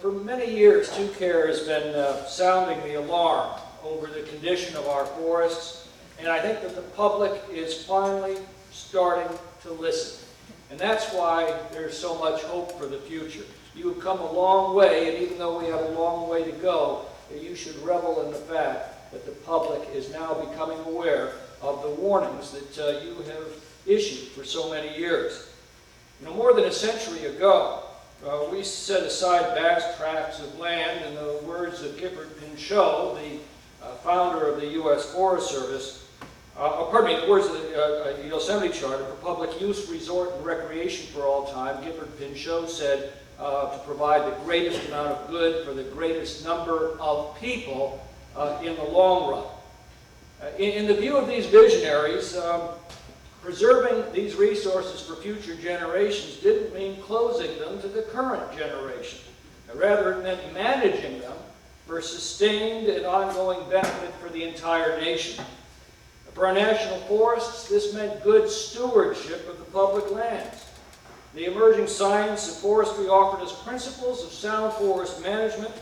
For many years, TwoCare has been sounding the alarm over the condition of our forests, and I think that the public is finally starting to listen. And that's why there's so much hope for the future. You have come a long way, and even though we have a long way to go, you should revel in the fact that the public is now becoming aware of the warnings that you have issued for so many years. More than a century ago, we set aside vast tracts of land, in the words of Gifford Pinchot, the founder of the U.S. Forest Service, the words of the Yosemite Charter, for public use, resort, and recreation for all time. Gifford Pinchot said to provide the greatest amount of good for the greatest number of people in the long run. In the view of these visionaries, preserving these resources for future generations didn't mean closing them to the current generation. Rather, it meant managing them for sustained and ongoing benefit for the entire nation. For our national forests, this meant good stewardship of the public lands. The emerging science of forestry offered us principles of sound forest management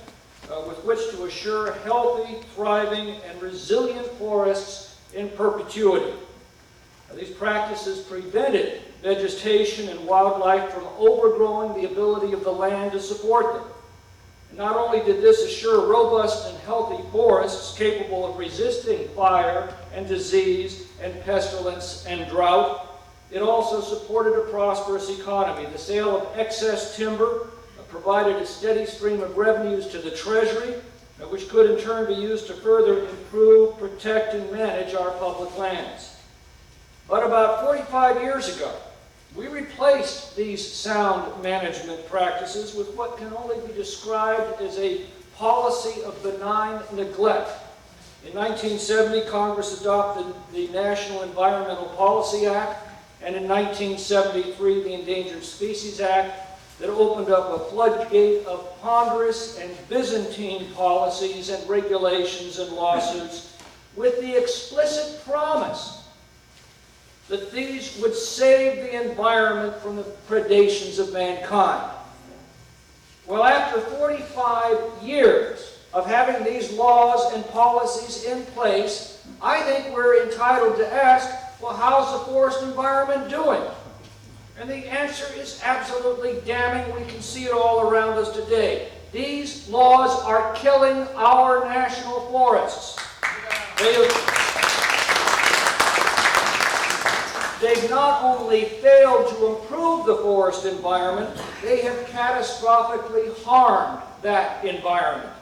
with which to assure healthy, thriving, and resilient forests in perpetuity. These practices prevented vegetation and wildlife from overgrowing the ability of the land to support them. And not only did this assure robust and healthy forests capable of resisting fire and disease and pestilence and drought, it also supported a prosperous economy. The sale of excess timber provided a steady stream of revenues to the Treasury, which could in turn be used to further improve, protect, and manage our public lands. But about 45 years ago, we replaced these sound management practices with what can only be described as a policy of benign neglect. In 1970, Congress adopted the National Environmental Policy Act, and in 1973, the Endangered Species Act, that opened up a floodgate of ponderous and Byzantine policies and regulations and lawsuits with the explicit promise that these would save the environment from the predations of mankind. Well, after 45 years of having these laws and policies in place, I think we're entitled to ask, well, how's the forest environment doing? And the answer is absolutely damning. We can see it all around us today. These laws are killing our national forests. They've not only failed to improve the forest environment, they have catastrophically harmed that environment.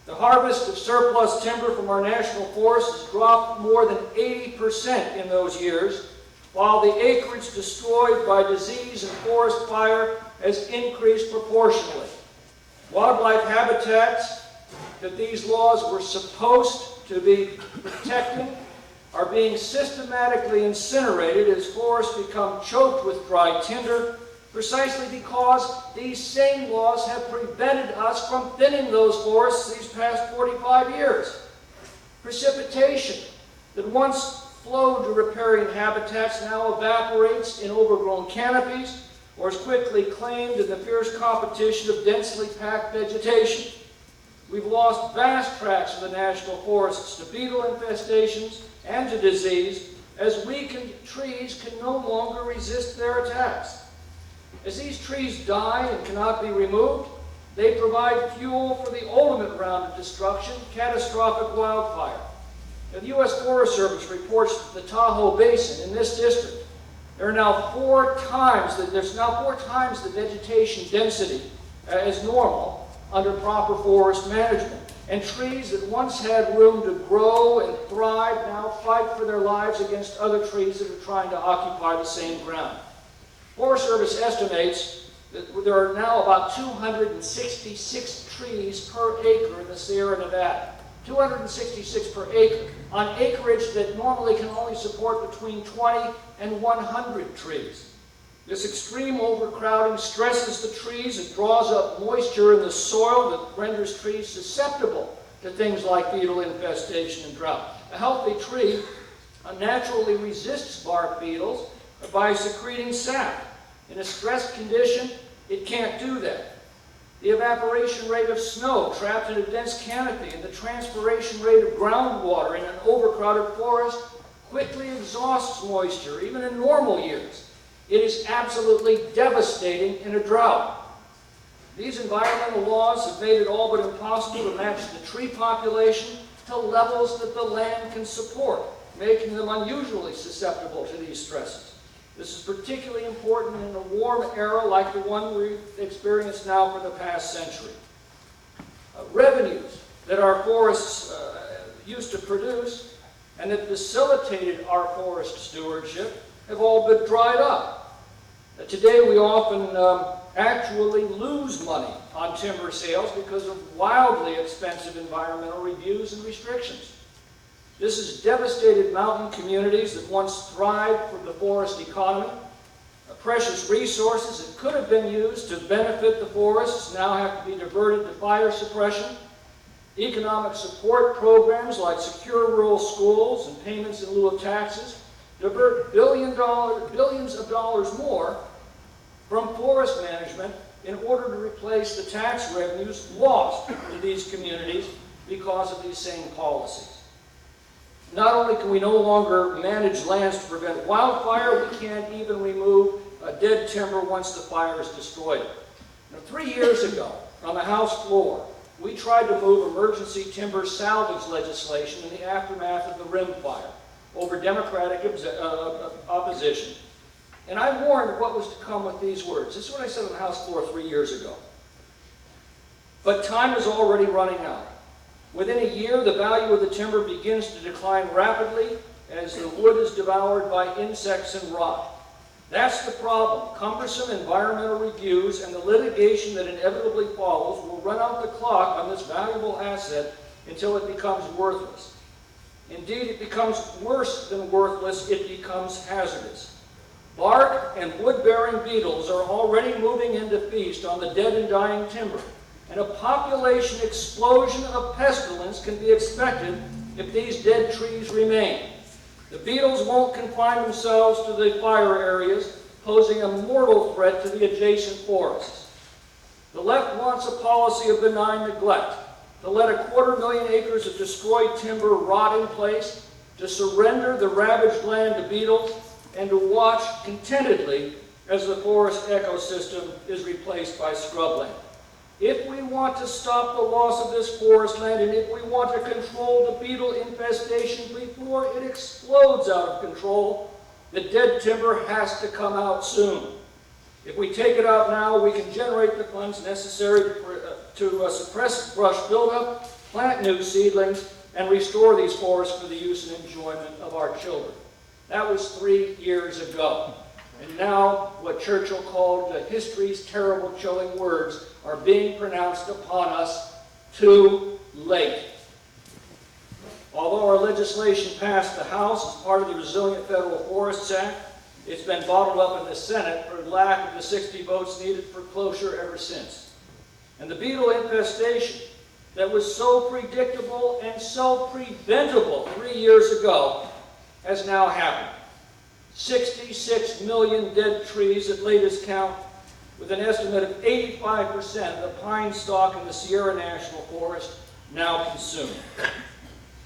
The harvest of surplus timber from our national forests has dropped more than 80% in those years, while the acreage destroyed by disease and forest fire has increased proportionally. Wildlife habitats that these laws were supposed to be protecting are being systematically incinerated as forests become choked with dry tinder, precisely because these same laws have prevented us from thinning those forests these past 45 years. Precipitation that once flowed to riparian habitats now evaporates in overgrown canopies or is quickly claimed in the fierce competition of densely packed vegetation. We've lost vast tracts of the national forests to beetle infestations and to disease, as weakened trees can no longer resist their attacks. As these trees die and cannot be removed, they provide fuel for the ultimate round of destruction, catastrophic wildfire. Now, the U.S. Forest Service reports that the Tahoe Basin in this district, there's now four times the vegetation density as normal under proper forest management. And trees that once had room to grow and thrive now fight for their lives against other trees that are trying to occupy the same ground. Forest Service estimates that there are now about 266 trees per acre in the Sierra Nevada. 266 per acre on acreage that normally can only support between 20 and 100 trees. This extreme overcrowding stresses the trees. It draws up moisture in the soil that renders trees susceptible to things like beetle infestation and drought. A healthy tree naturally resists bark beetles by secreting sap. In a stressed condition, it can't do that. The evaporation rate of snow trapped in a dense canopy and the transpiration rate of groundwater in an overcrowded forest quickly exhausts moisture, even in normal years. It is absolutely devastating in a drought. These environmental laws have made it all but impossible to match the tree population to levels that the land can support, making them unusually susceptible to these stresses. This is particularly important in a warm era like the one we've experienced now for the past century. Revenues that our forests used to produce and that facilitated our forest stewardship have all been dried up. Today we often actually lose money on timber sales because of wildly expensive environmental reviews and restrictions. This has devastated mountain communities that once thrived from the forest economy. Precious resources that could have been used to benefit the forests now have to be diverted to fire suppression. Economic support programs like secure rural schools and payments in lieu of taxes divert billions of dollars more from forest management in order to replace the tax revenues lost to these communities because of these same policies. Not only can we no longer manage lands to prevent wildfire, we can't even remove dead timber once the fire is destroyed. Now, 3 years ago, on the House floor, we tried to move emergency timber salvage legislation in the aftermath of the Rim Fire over Democratic opposition. And I warned what was to come with these words. This is what I said on the House floor 3 years ago. But time is already running out. Within a year, the value of the timber begins to decline rapidly as the wood is devoured by insects and rot. That's the problem. Cumbersome environmental reviews and the litigation that inevitably follows will run out the clock on this valuable asset until it becomes worthless. Indeed, it becomes worse than worthless, it becomes hazardous. Bark and wood-bearing beetles are already moving in to feast on the dead and dying timber. And a population explosion of pestilence can be expected if these dead trees remain. The beetles won't confine themselves to the fire areas, posing a mortal threat to the adjacent forests. The left wants a policy of benign neglect, to let 250,000 acres of destroyed timber rot in place, to surrender the ravaged land to beetles, and to watch contentedly as the forest ecosystem is replaced by scrubland. If we want to stop the loss of this forest land, and if we want to control the beetle infestation before it explodes out of control, the dead timber has to come out soon. If we take it out now, we can generate the funds necessary to suppress brush buildup, plant new seedlings, and restore these forests for the use and enjoyment of our children. That was 3 years ago. And now, what Churchill called history's terrible chilling words are being pronounced upon us too late. Although our legislation passed the House as part of the Resilient Federal Forests Act, it's been bottled up in the Senate for lack of the 60 votes needed for closure ever since. And the beetle infestation that was so predictable and so preventable 3 years ago has now happened. 66 million dead trees at latest count, with an estimate of 85% of the pine stock in the Sierra National Forest now consumed.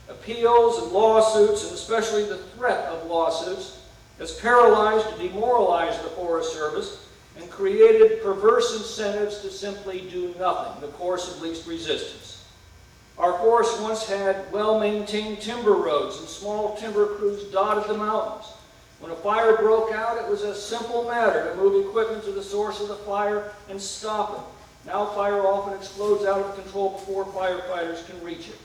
Appeals and lawsuits, and especially the threat of lawsuits, has paralyzed and demoralized the Forest Service and created perverse incentives to simply do nothing, the course of least resistance. Our forests once had well-maintained timber roads, and small timber crews dotted the mountains. When a fire broke out, it was a simple matter to move equipment to the source of the fire and stop it. Now fire often explodes out of control before firefighters can reach it.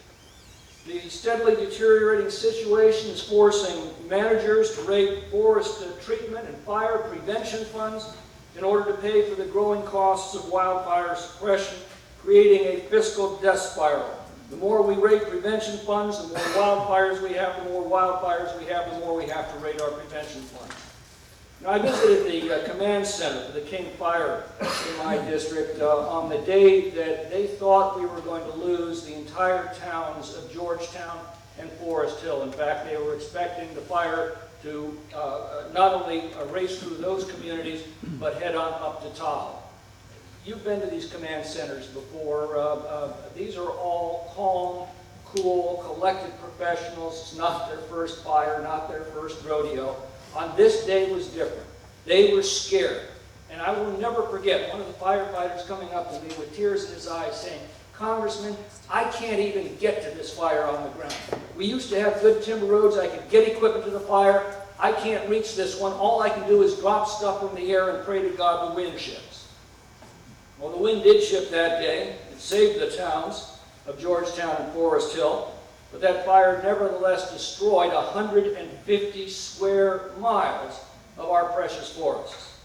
The steadily deteriorating situation is forcing managers to raid forest treatment and fire prevention funds in order to pay for the growing costs of wildfire suppression, creating a fiscal death spiral. The more we rate prevention funds, the more wildfires we have, the more wildfires we have, the more we have to rate our prevention funds. Now, I visited the command center for the King Fire in my district on the day that they thought we were going to lose the entire towns of Georgetown and Forest Hill. In fact, they were expecting the fire to not only race through those communities, but head on up to Tahoe. You've been to these command centers before. These are all calm, cool, collected professionals. It's not their first fire, not their first rodeo. On this day was different. They were scared. And I will never forget one of the firefighters coming up to me with tears in his eyes saying, "Congressman, I can't even get to this fire on the ground. We used to have good timber roads. I could get equipment to the fire. I can't reach this one. All I can do is drop stuff from the air and pray to God the wind shifts." Well, the wind did shift that day. It saved the towns of Georgetown and Forest Hill, but that fire nevertheless destroyed 150 square miles of our precious forests.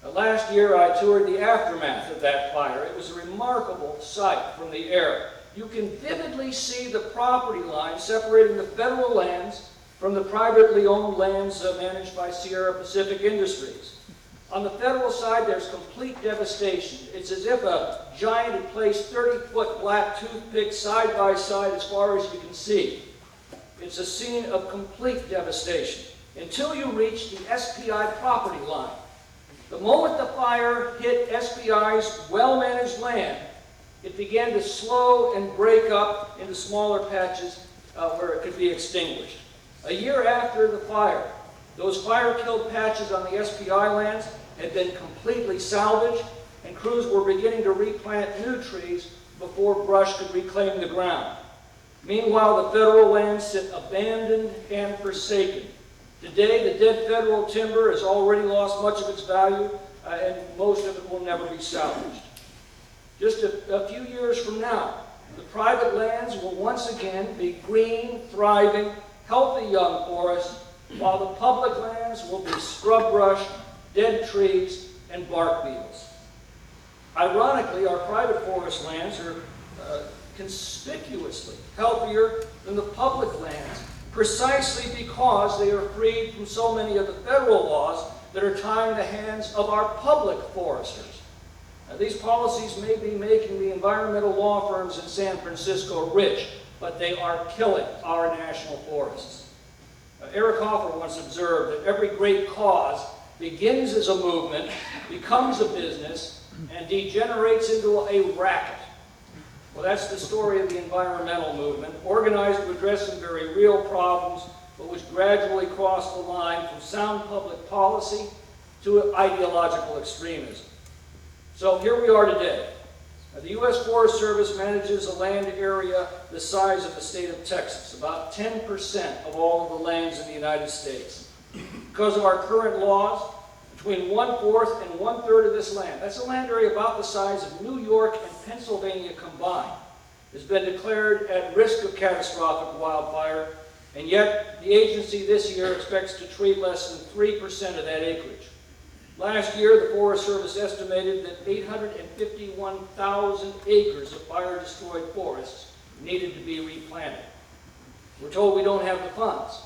Last year, I toured the aftermath of that fire. It was a remarkable sight from the air. You can vividly see the property line separating the federal lands from the privately owned lands managed by Sierra Pacific Industries. On the federal side, there's complete devastation. It's as if a giant had placed 30-foot black toothpicks side by side as far as you can see. It's a scene of complete devastation until you reach the SPI property line. The moment the fire hit SPI's well-managed land, it began to slow and break up into smaller patches where it could be extinguished. A year after the fire, those fire-killed patches on the SPI lands had been completely salvaged, and crews were beginning to replant new trees before brush could reclaim the ground. Meanwhile, the federal lands sit abandoned and forsaken. Today, the dead federal timber has already lost much of its value, and most of it will never be salvaged. Just a few years from now, the private lands will once again be green, thriving, healthy young forests, while the public lands will be scrub brush, dead trees, and bark beetles. Ironically, our private forest lands are conspicuously healthier than the public lands, precisely because they are freed from so many of the federal laws that are tying the hands of our public foresters. Now, these policies may be making the environmental law firms in San Francisco rich, but they are killing our national forests. Eric Hoffer once observed that every great cause begins as a movement, becomes a business, and degenerates into a racket. Well, that's the story of the environmental movement, organized to address some very real problems, but which gradually crossed the line from sound public policy to ideological extremism. So here we are today. The U.S. Forest Service manages a land area the size of the state of Texas, about 10% of all of the lands in the United States. Because of our current laws, between 1/4 and 1/3 of this land, that's a land area about the size of New York and Pennsylvania combined, has been declared at risk of catastrophic wildfire, and yet the agency this year expects to treat less than 3% of that acreage. Last year, the Forest Service estimated that 851,000 acres of fire-destroyed forests needed to be replanted. We're told we don't have the funds.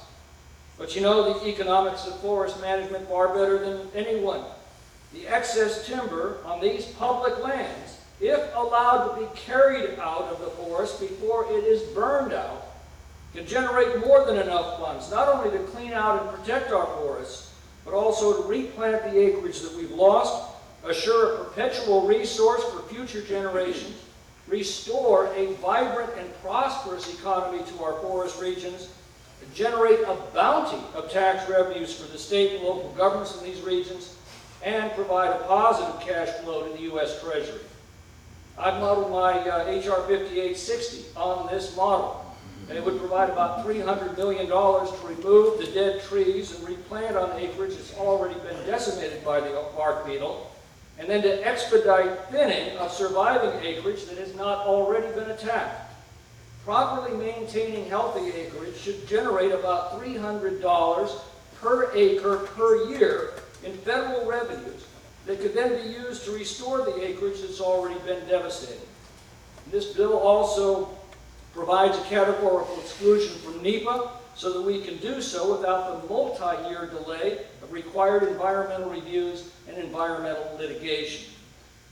But you know the economics of forest management far better than anyone. The excess timber on these public lands, if allowed to be carried out of the forest before it is burned out, can generate more than enough funds, not only to clean out and protect our forests, but also to replant the acreage that we've lost, assure a perpetual resource for future generations, restore a vibrant and prosperous economy to our forest regions, generate a bounty of tax revenues for the state and local governments in these regions, and provide a positive cash flow to the U.S. Treasury. I've modeled my H.R. 5860 on this model. And it would provide about $300 million to remove the dead trees and replant on acreage that's already been decimated by the bark beetle, and then to expedite thinning of surviving acreage that has not already been attacked. Properly maintaining healthy acreage should generate about $300 per acre per year in federal revenues that could then be used to restore the acreage that's already been devastated. This bill also provides a categorical exclusion from NEPA so that we can do so without the multi-year delay of required environmental reviews and environmental litigation.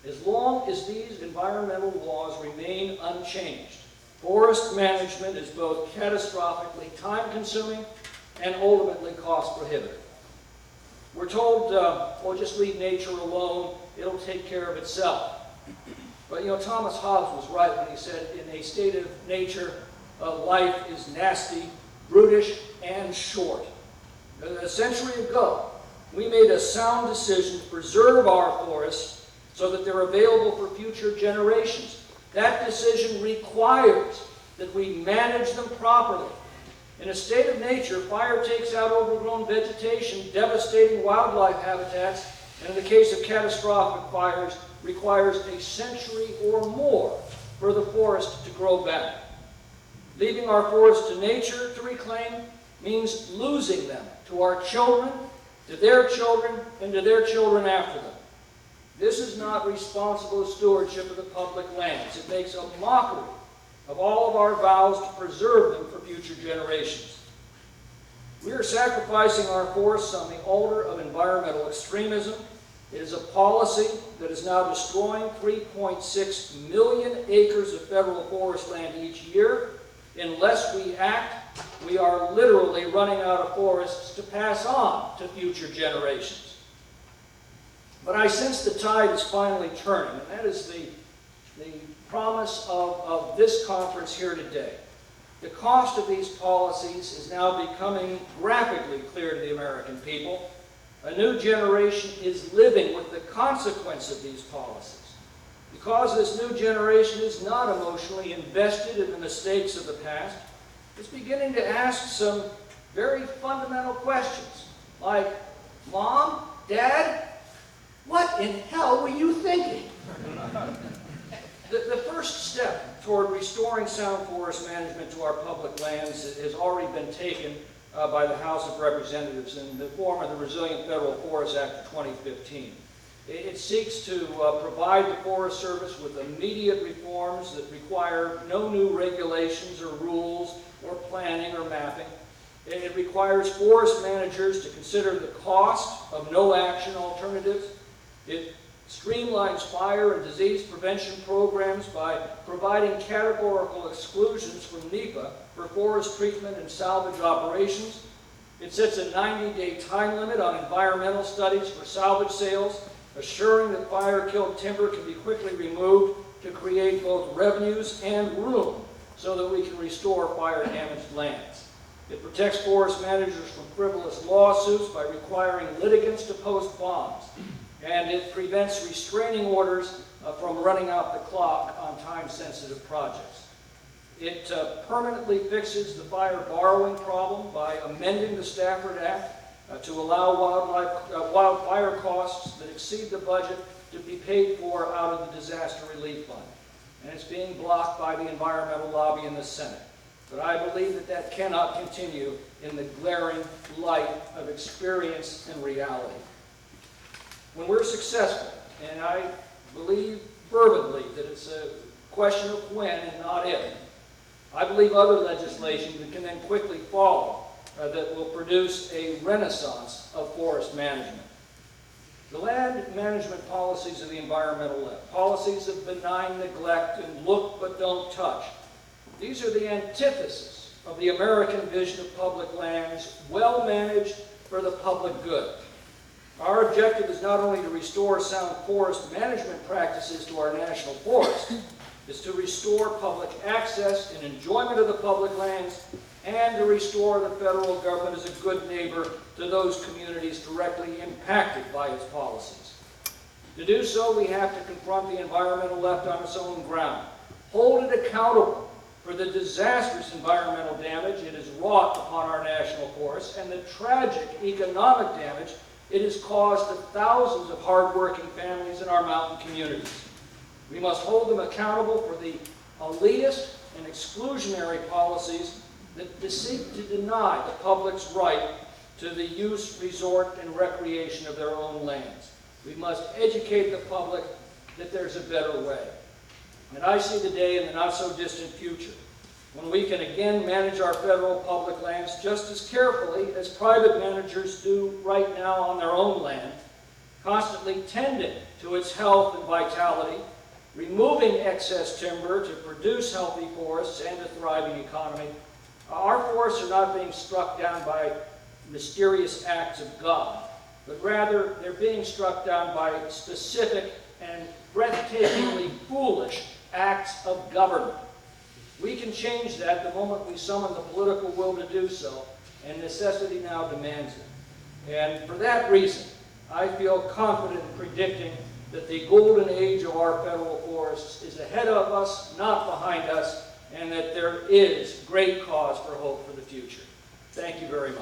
As long as these environmental laws remain unchanged, forest management is both catastrophically time-consuming and ultimately cost-prohibitive. We're told, well, just leave nature alone, it'll take care of itself. But you know, Thomas Hobbes was right when he said, in a state of nature, life is nasty, brutish, and short. A century ago, we made a sound decision to preserve our forests so that they're available for future generations. That decision requires that we manage them properly. In a state of nature, fire takes out overgrown vegetation, devastating wildlife habitats, and in the case of catastrophic fires, requires a century or more for the forest to grow back. Leaving our forests to nature to reclaim means losing them to our children, to their children, and to their children after them. This is not responsible stewardship of the public lands. It makes a mockery of all of our vows to preserve them for future generations. We are sacrificing our forests on the altar of environmental extremism. It is a policy that is now destroying 3.6 million acres of federal forest land each year. Unless we act, we are literally running out of forests to pass on to future generations. But I sense the tide is finally turning, and that is the promise of this conference here today. The cost of these policies is now becoming graphically clear to the American people. A new generation is living with the consequence of these policies. Because this new generation is not emotionally invested in the mistakes of the past, it's beginning to ask some very fundamental questions, like, Mom, Dad, what in hell were you thinking? The first step toward restoring sound forest management to our public lands has already been taken by the House of Representatives in the form of the Resilient Federal Forest Act of 2015. It seeks to provide the Forest Service with immediate reforms that require no new regulations or rules or planning or mapping. It requires forest managers to consider the cost of no-action alternatives. It streamlines fire and disease prevention programs by providing categorical exclusions from NEPA for forest treatment and salvage operations. It sets a 90-day time limit on environmental studies for salvage sales, assuring that fire-killed timber can be quickly removed to create both revenues and room so that we can restore fire-damaged lands. It protects forest managers from frivolous lawsuits by requiring litigants to post bonds. And it prevents restraining orders from running out the clock on time-sensitive projects. It permanently fixes the fire borrowing problem by amending the Stafford Act to allow wildfire costs that exceed the budget to be paid for out of the Disaster Relief Fund. And it's being blocked by the environmental lobby in the Senate. But I believe that that cannot continue in the glaring light of experience and reality. When we're successful, and I believe fervently that it's a question of when and not if, I believe other legislation that can then quickly follow that will produce a renaissance of forest management. The land management policies of the environmental left, policies of benign neglect and look but don't touch, these are the antithesis of the American vision of public lands, well managed for the public good. Our objective is not only to restore sound forest management practices to our national forests, it's to restore public access and enjoyment of the public lands, and to restore the federal government as a good neighbor to those communities directly impacted by its policies. To do so, we have to confront the environmental left on its own ground, hold it accountable for the disastrous environmental damage it has wrought upon our national forests and the tragic economic damage it has caused to thousands of hardworking families in our mountain communities. We must hold them accountable for the elitist and exclusionary policies that seek to deny the public's right to the use, resort, and recreation of their own lands. We must educate the public that there's a better way. And I see the day in the not-so-distant future when we can again manage our federal public lands just as carefully as private managers do right now on their own land, constantly tending to its health and vitality, removing excess timber to produce healthy forests and a thriving economy. Our forests are not being struck down by mysterious acts of God. but rather they're being struck down by specific and breathtakingly foolish acts of government. We can change that the moment we summon the political will to do so, and necessity now demands it. And for that reason, I feel confident in predicting that the golden age of our federal forests is ahead of us, not behind us, and that there is great cause for hope for the future. Thank you very much.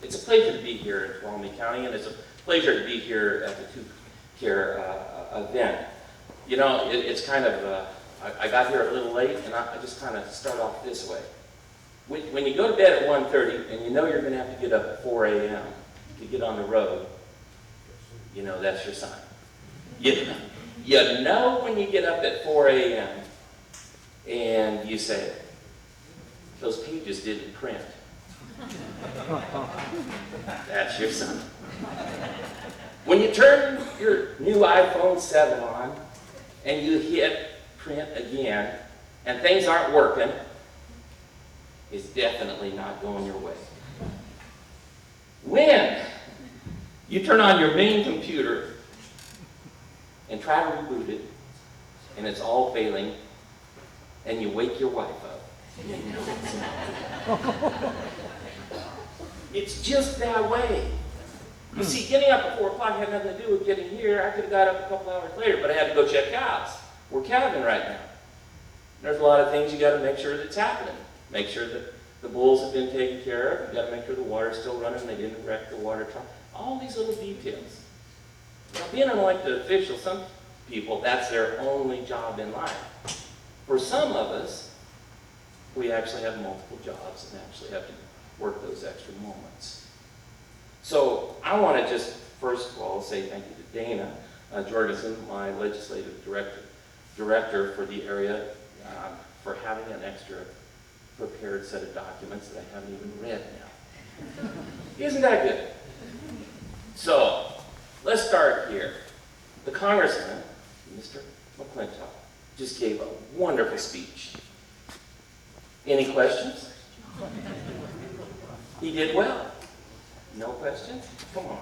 It's a pleasure to be here in Tuolumne County, and it's a pleasure to be here at the Two Care event. You know, it's kind of, I got here a little late, and I just kind of start off this way. When you go to bed at 1:30 and you know you're going to have to get up at 4 a.m. to get on the road, you know that's your sign. You know when you get up at 4 a.m. and you say, those pages didn't print. That's your sign. When you turn your new iPhone 7 on and you hit print again and things aren't working, it's definitely not going your way. When you turn on your main computer and try to reboot it and it's all failing and you wake your wife up, you know it's just that way. You see, getting up at 4 o'clock had nothing to do with getting here. I could have got up a couple hours later, but I had to go check cows. We're calving right now. There's a lot of things you got to make sure that's happening. Make sure that the bulls have been taken care of. You got to make sure the water's still running. They didn't wreck the water truck. All these little details. Now, being an elected official, some people, that's their only job in life. For some of us, we actually have multiple jobs and actually have to work those extra moments. So I want to just, first of all, say thank you to Dana Jorgensen, my legislative director for the area, for having an extra prepared set of documents that I haven't even read now. Isn't that good? So let's start here. The congressman, Mr. McClintock, just gave a wonderful speech. Any questions? He did well. No questions? Come on.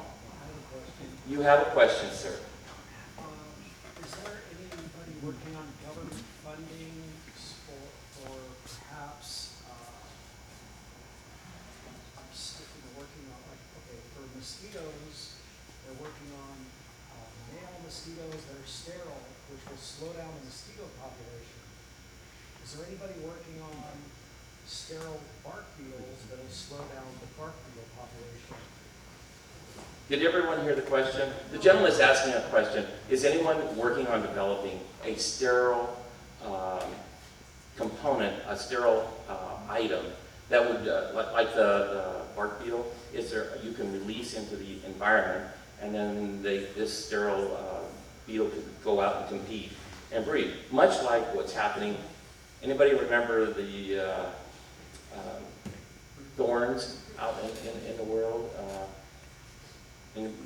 You have a question, sir. Is there anybody working on government funding or perhaps working on, like, okay, for mosquitoes, they're working on male mosquitoes that are sterile, which will slow down the mosquito population. Is there anybody working on sterile bark beetles that will slow down the bark beetle population? Did everyone hear the question? The gentleman is asking a question. Is anyone working on developing a sterile component, a sterile item that would, like the bark beetle, is there, you can release into the environment, and then this sterile beetle could go out and compete and breed, much like what's happening. Anybody remember the thorns out in the world?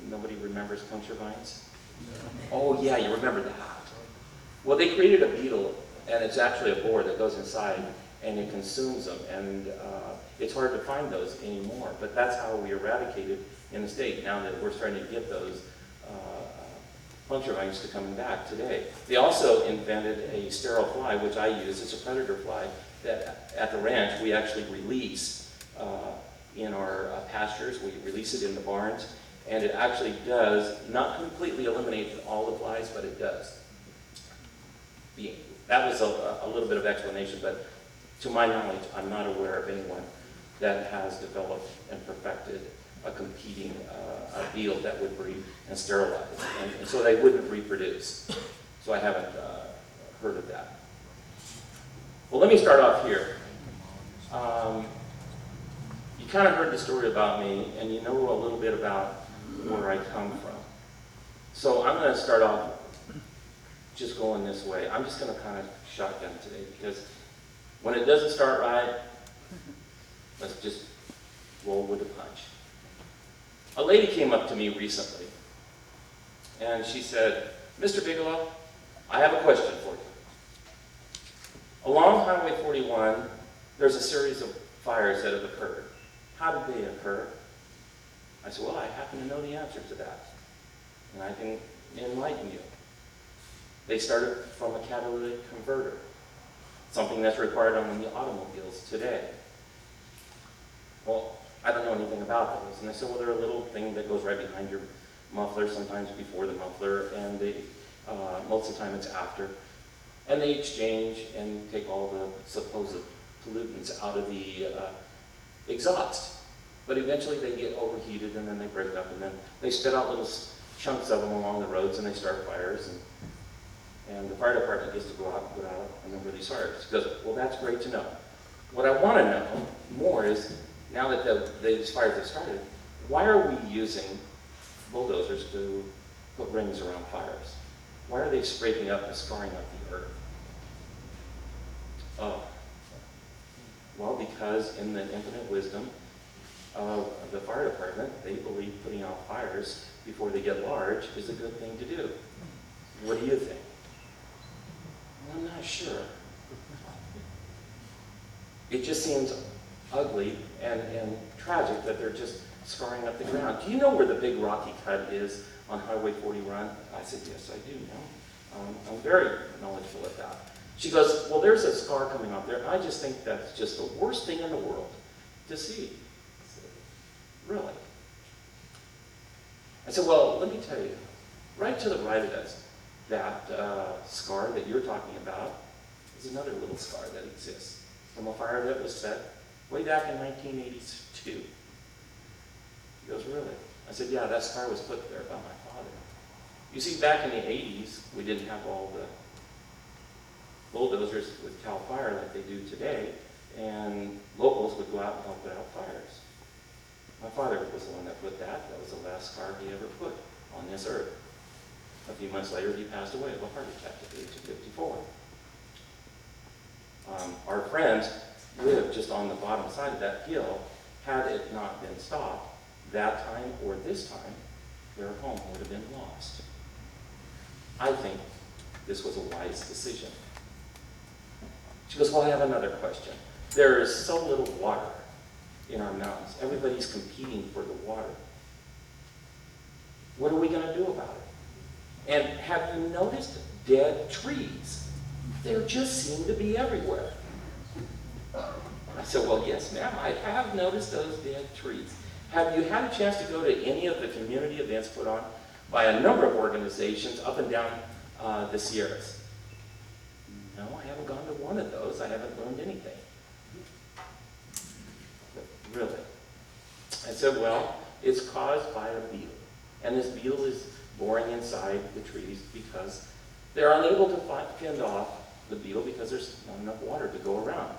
Nobody remembers puncture vines? Oh yeah, you remember that. Well, they created a beetle, and it's actually a boar that goes inside and it consumes them, and it's hard to find those anymore, but that's how we eradicated in the state, now that we're starting to get those puncture vines to coming back today. They also invented a sterile fly, which I use. It's a predator fly that at the ranch we actually release in our pastures. We release it in the barns, and it actually does not completely eliminate all the flies, but it does. That was a little bit of explanation, but to my knowledge, I'm not aware of anyone that has developed and perfected a competing beetle that would breed and sterilize, and so they wouldn't reproduce. So I haven't heard of that. Well, let me start off here. You kind of heard the story about me, and you know a little bit about where I come from. So I'm going to start off just going this way. I'm just going to kind of shotgun today, because when it doesn't start right, let's just roll with the punch. A lady came up to me recently, and she said, "Mr. Bigelow, I have a question for you. Along Highway 41, there's a series of fires that have occurred. How did they occur? I said, well, I happen to know the answer to that, and I can enlighten you. They started from a catalytic converter, something that's required on the automobiles today. Well, I don't know anything about those. And I said, well, they're a little thing that goes right behind your muffler, sometimes before the muffler, and most of the time it's after. And they exchange and take all the supposed pollutants out of the exhaust. But eventually they get overheated and then they break up and then they spit out little chunks of them along the roads and they start fires. And the fire department gets to go out and put out a number of these fires. He goes, well, that's great to know. What I want to know more is, now that these fires have started, why are we using bulldozers to put rings around fires? Why are they scraping up and scarring up the earth? Oh, well, because in the infinite wisdom of the fire department, they believe putting out fires before they get large is a good thing to do. What do you think? I'm not sure. It just seems ugly and tragic that they're just scarring up the ground. Do you know where the big rocky cut is on Highway 40 run? I said, yes, I do know. I'm very knowledgeable at that. She goes, well, there's a scar coming up there. I just think that's just the worst thing in the world to see. I said, really? I said, well, let me tell you, right to the right of us, that scar that you're talking about is another little scar that exists from a fire that was set way back in 1982. He goes, really? I said, yeah, that scar was put there by my father. You see, back in the 80s, we didn't have all the bulldozers with CAL FIRE like they do today, and locals would go out and help put out fires. My father was the one that put that. That was the last scar he ever put on this earth. A few months later, he passed away of a heart attack at the age of 54. Our friends lived just on the bottom side of that hill. Had it not been stopped, that time or this time, their home would have been lost. I think this was a wise decision. She goes, well, I have another question. There is so little water in our mountains. Everybody's competing for the water. What are we going to do about it? And have you noticed dead trees? They just seem to be everywhere. I said, well, yes, ma'am, I have noticed those dead trees. Have you had a chance to go to any of the community events put on by a number of organizations up and down the Sierras? No, I haven't gone to one of those. I haven't learned anything. But really? I said, well, it's caused by a beetle. And this beetle is boring inside the trees because they're unable to fend off the beetle because there's not enough water to go around.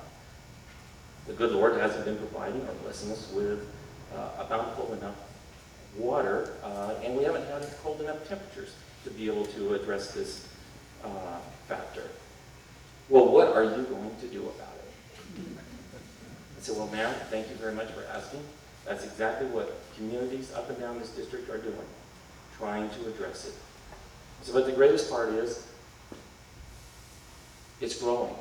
The good Lord hasn't been providing or blessing us with a bountiful enough water, and we haven't had cold enough temperatures to be able to address this factor. Well, what are you going to do about it? I said, well, ma'am, thank you very much for asking. That's exactly what communities up and down this district are doing, trying to address it. So, but the greatest part is, it's growing.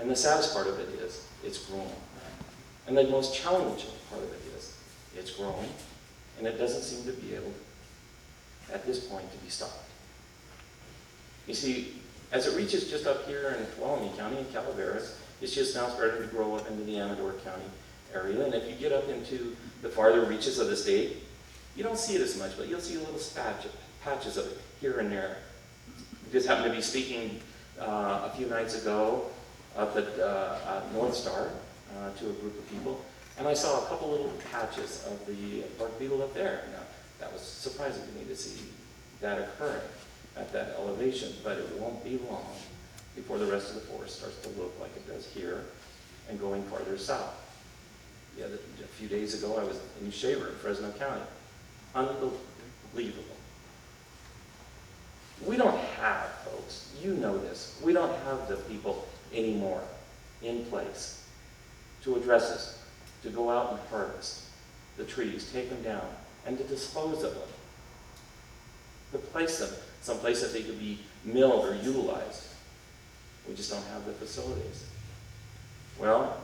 And the saddest part of it is, it's growing. And the most challenging part of it is, it's growing, and it doesn't seem to be able, at this point, to be stopped. You see, as it reaches just up here in Tuolumne County and Calaveras, it's just now starting to grow up into the Amador County area. And if you get up into the farther reaches of the state, you don't see it as much, but you'll see little patches of it here and there. I just happened to be speaking a few nights ago up at North Star to a group of people, and I saw a couple little patches of the bark beetle up there. Now, that was surprising to me to see that occurring at that elevation, but it won't be long before the rest of the forest starts to look like it does here and going farther south. Yeah, a few days ago I was in Shaver in Fresno County. Unbelievable. We don't have, folks, you know this, we don't have the people anymore in place to address this, to go out and harvest the trees, take them down, and to dispose of them, to place them someplace that they could be milled or utilized. We just don't have the facilities. Well,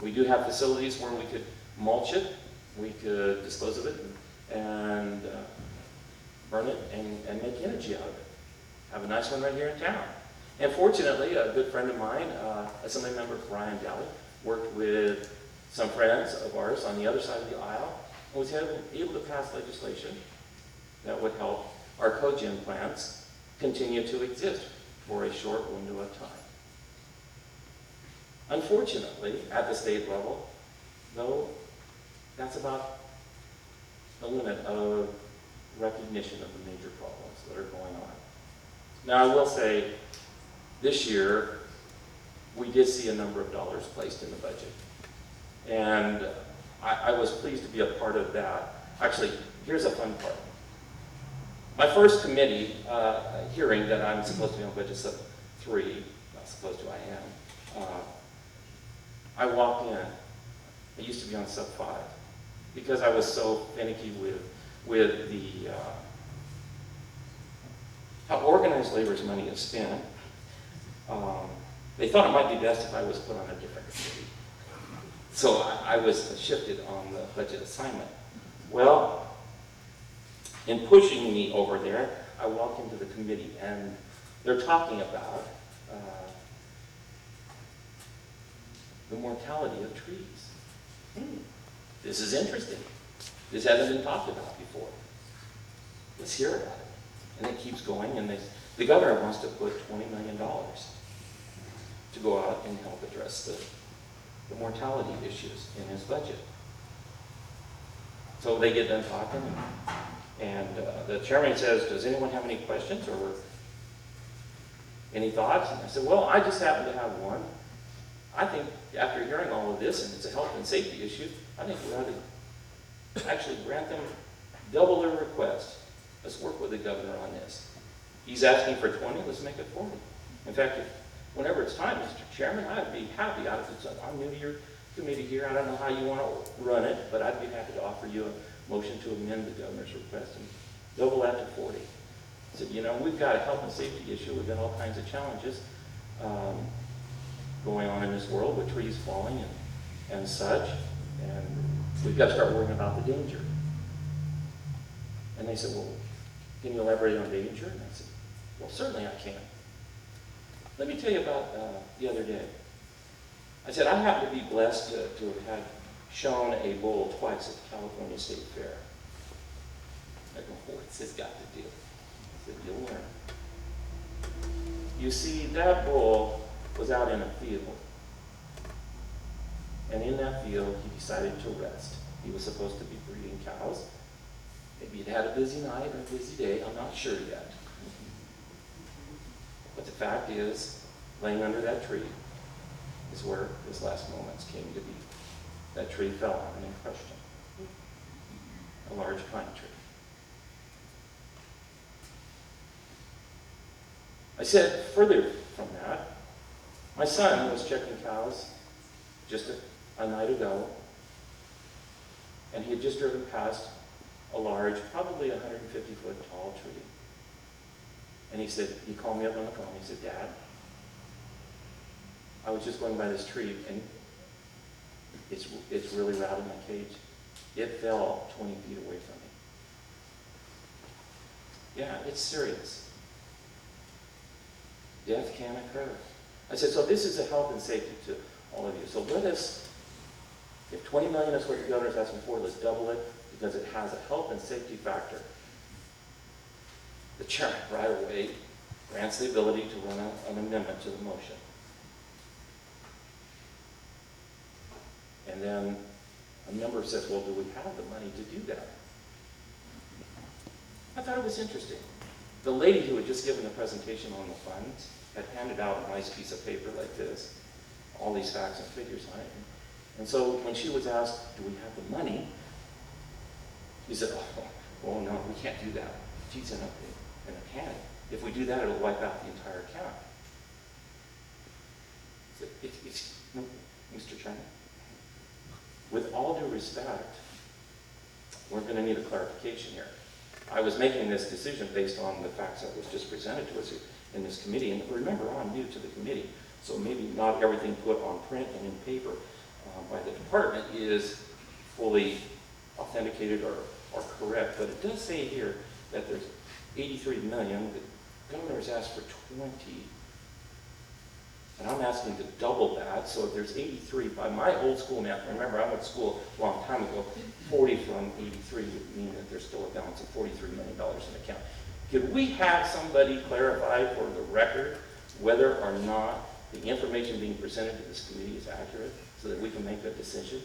we do have facilities where we could mulch it, we could dispose of it and burn it and make energy out of it. Have a nice one right here in town. And fortunately, a good friend of mine, Assemblymember Brian Daly, worked with some friends of ours on the other side of the aisle and was able to pass legislation that would help our cogen plants continue to exist for a short window of time. Unfortunately, at the state level, though, that's about the limit of recognition of the major problems that are going on. Now, I will say, this year, we did see a number of dollars placed in the budget. And I was pleased to be a part of that. Actually, here's a fun part. My first committee hearing that I'm supposed to be on Budget Sub 3, not supposed to, I am, I walked in. I used to be on Sub 5 because I was so finicky with the how organized labor's money is spent. They thought it might be best if I was put on a different committee. So I was shifted on the budget assignment. Well, in pushing me over there, I walk into the committee and they're talking about the mortality of trees. This is interesting. This hasn't been talked about before. Let's hear about it. And it keeps going, and the governor wants to put $20 million to go out and help address the mortality issues in his budget. So they get done talking, and the chairman says, does anyone have any questions or any thoughts? And I said, well, I just happen to have one. I think after hearing all of this, and it's a health and safety issue, I think we ought to actually grant them double their request. Let's work with the governor on this. He's asking for 20, let's make it 40. In fact, whenever it's time, Mr. Chairman, I'd be happy. I'm new to your committee here. I don't know how you want to run it, but I'd be happy to offer you a motion to amend the governor's request and double that to 40. So, you know, we've got a health and safety issue. We've got all kinds of challenges going on in this world with trees falling and such, and we've got to start worrying about the danger. And they said, well, can you elaborate on danger? And I said, well, certainly I can. Let me tell you about the other day. I said, I happen to be blessed to have had shown a bull twice at the California State Fair. I go, what's this got to do? I said, you'll learn. You see, that bull was out in a field. And in that field, he decided to rest. He was supposed to be breeding cows. Maybe he'd had a busy night or a busy day, I'm not sure yet. But the fact is, laying under that tree is where his last moments came to be. That tree fell on him and crushed him. A large pine tree. I said further from that, my son was checking cows just a night ago, and he had just driven past a large, probably 150-foot tall tree. And he said, he called me up on the phone, he said, Dad, I was just going by this tree, and it's really rattled my cage. It fell 20 feet away from me. Yeah, it's serious. Death can occur. I said, so this is a health and safety to all of you. So let us, if 20 million is what the governor's asking for, let's double it because it has a health and safety factor. The chairman right away grants the ability to run an amendment to the motion. And then a member says, well, do we have the money to do that? I thought it was interesting. The lady who had just given the presentation on the funds had handed out a nice piece of paper like this, all these facts and figures on it. And so when she was asked, do we have the money? She said, oh no, we can't do that. She's in a panic. If we do that, it'll wipe out the entire account. I said, Mr. Chairman, with all due respect, we're going to need a clarification here. I was making this decision based on the facts that was just presented to us in this committee. And remember, I'm new to the committee. So maybe not everything put on print and in paper by the department is fully authenticated or correct, but it does say here that there's 83 million. The governor's asked for 20, and I'm asking to double that. So if there's 83, by my old school math, remember I went to school a long time ago, 40 from 83 would mean that there's still a balance of $43 million in the account. Could we have somebody clarify for the record whether or not the information being presented to this committee is accurate so that we can make a decision?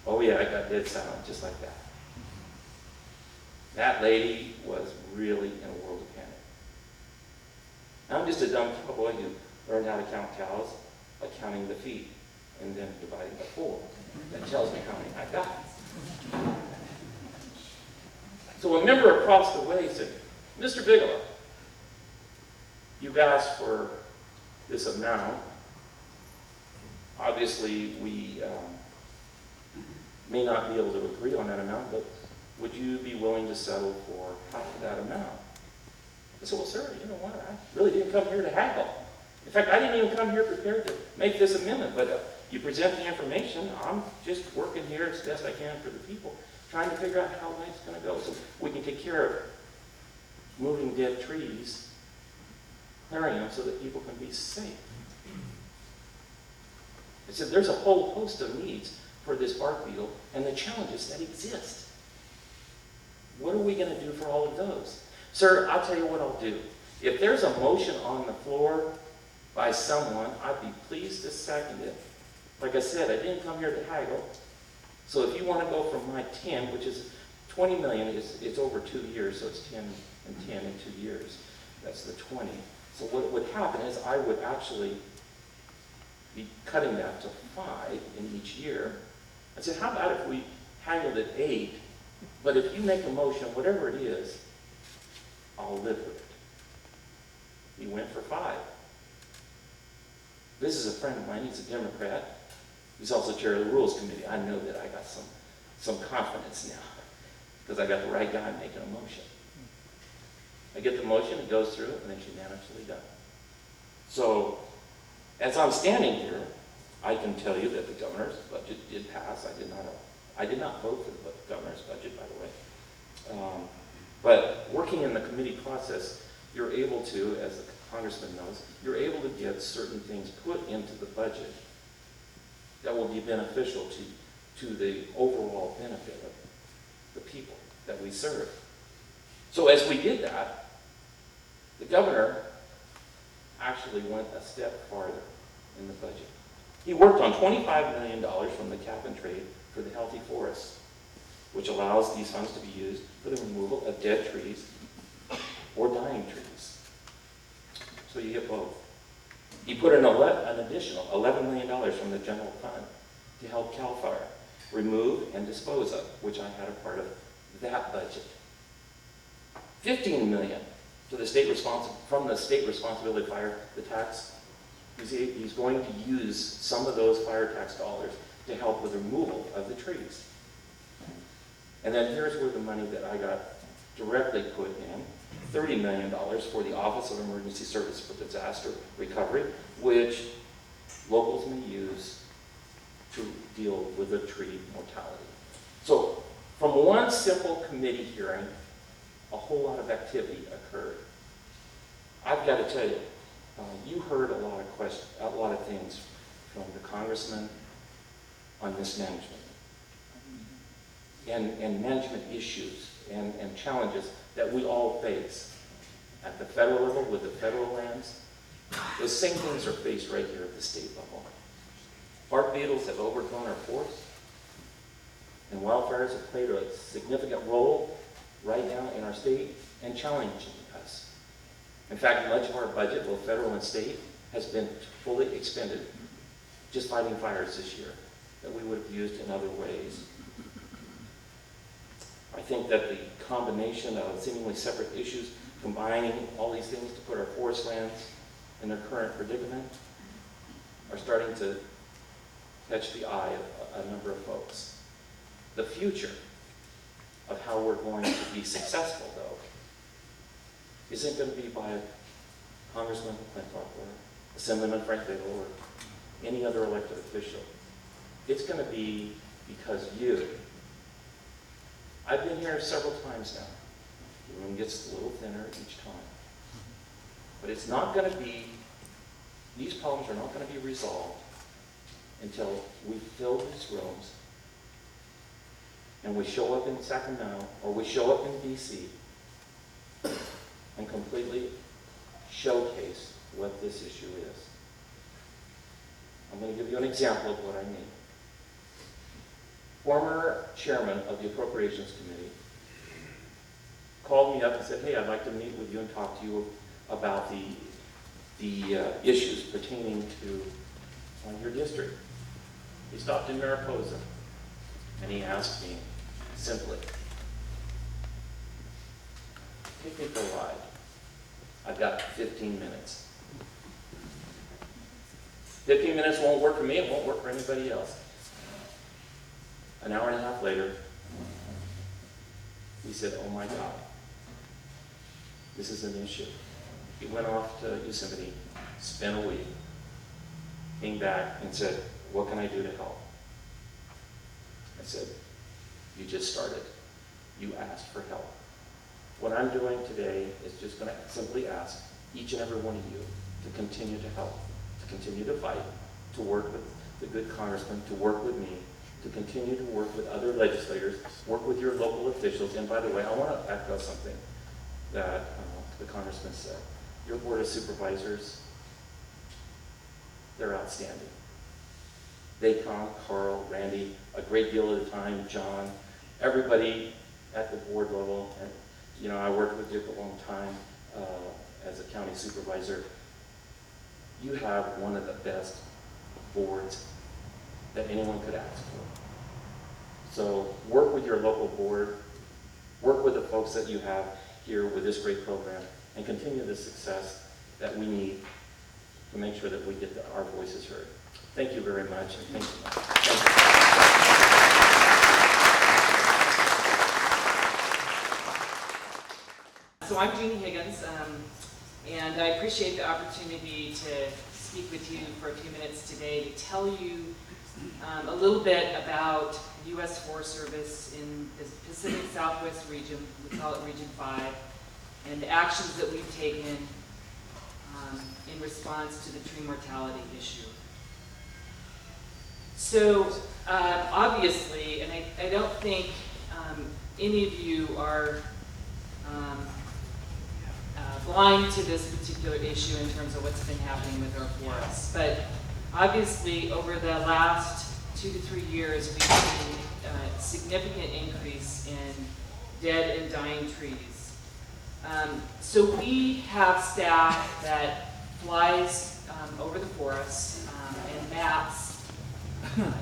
Oh yeah, I got dead silent just like that. That lady was really in a world of panic. I'm just a dumb cowboy who learned how to count cows by counting the feet and then dividing by 4. That tells me how many I got. So a member across the way said, Mr. Bigelow, you've asked for this amount. Obviously, we may not be able to agree on that amount, but would you be willing to settle for half of that amount? I said, well, sir, you know what? I really didn't come here to haggle. In fact, I didn't even come here prepared to make this amendment, but you present the information. I'm just working here as best I can for the people, trying to figure out how life's going to go so we can take care of moving dead trees, clearing them so that people can be safe. I said, there's a whole host of needs for this bark beetle and the challenges that exist. What are we going to do for all of those? Sir, I'll tell you what I'll do. If there's a motion on the floor by someone, I'd be pleased to second it. Like I said, I didn't come here to haggle. So if you want to go from my 10, which is 20 million, it's over 2 years, so it's 10 and 10 in 2 years. That's the 20. So what would happen is I would actually be cutting that to 5 in each year. I said, how about if we haggled at 8? But if you make a motion, whatever it is, I'll live with it. He went for 5. This is a friend of mine. He's a Democrat. He's also chair of the Rules Committee. I know that I got some confidence now because I got the right guy making a motion. I get the motion, it goes through, and it's unanimously done. So, as I'm standing here, I can tell you that the governor's budget did pass. I did not vote for the governor's budget, by the way. But working in the committee process, you're able to, as the congressman knows, you're able to get certain things put into the budget that will be beneficial to the overall benefit of the people that we serve. So as we did that, the governor actually went a step farther in the budget. He worked on $25 million from the cap and trade for the healthy forests, which allows these funds to be used for the removal of dead trees or dying trees. So you get both. He put in an additional $11 million from the general fund to help CAL FIRE remove and dispose of, which I had a part of that budget. $15 million to the from the state responsibility fire, the tax. He's going to use some of those fire tax dollars to help with the removal of the trees. And then here's where the money that I got directly put in, $30 million for the Office of Emergency Services for Disaster Recovery, which locals may use to deal with the tree mortality. So from one simple committee hearing, a whole lot of activity occurred. I've got to tell you, you heard a lot of things from the congressman on mismanagement and management issues and challenges that we all face at the federal level with the federal lands. Those same things are faced right here at the state level. Bark beetles have overgrown our forests, and wildfires have played a significant role right now in our state and challenging us. In fact, much of our budget, both federal and state, has been fully expended just fighting fires this year that we would have used in other ways. I think that the combination of seemingly separate issues, combining all these things to put our forest lands in their current predicament, are starting to catch the eye of a number of folks. The future of how we're going to be successful, though, isn't going to be by Congressman Clinton, or Assemblyman Frank Bagel, or any other elected official. It's going to be because you. I've been here several times now. The room gets a little thinner each time. But it's not going to be, these problems are not going to be resolved until we fill these rooms and we show up in Sacramento or we show up in DC and completely showcase what this issue is. I'm going to give you an example of what I mean. Former chairman of the Appropriations Committee called me up and said, hey, I'd like to meet with you and talk to you about the issues pertaining to your district. He stopped in Mariposa and he asked me simply, take me for a ride. I've got 15 minutes. 15 minutes won't work for me, it won't work for anybody else. An hour and a half later, he said, oh my God, this is an issue. He went off to Yosemite, spent a week, came back and said, what can I do to help? I said, you just started. You asked for help. What I'm doing today is just going to simply ask each and every one of you to continue to help, to continue to fight, to work with the good congressman, to work with me, to continue to work with other legislators, work with your local officials. And by the way, I want to echo something that the congressman said. Your board of supervisors, they're outstanding. They come, Carl, Randy, a great deal of the time, John, everybody at the board level. And, you know, I worked with Dick a long time as a county supervisor. You have one of the best boards that anyone could ask for. So work with your local board, work with the folks that you have here with this great program, and continue the success that we need to make sure that we get our voices heard. Thank you very much, and thank you. So I'm Jeannie Higgins, and I appreciate the opportunity to speak with you for a few minutes today to tell you a little bit about U.S. Forest Service in the Pacific Southwest region, we call it Region 5, and the actions that we've taken in response to the tree mortality issue. So obviously, and I don't think any of you are blind to this particular issue in terms of what's been happening with our forests, but obviously over the last 2 to 3 years we've seen a significant increase in dead and dying trees. So we have staff that flies over the forest and maps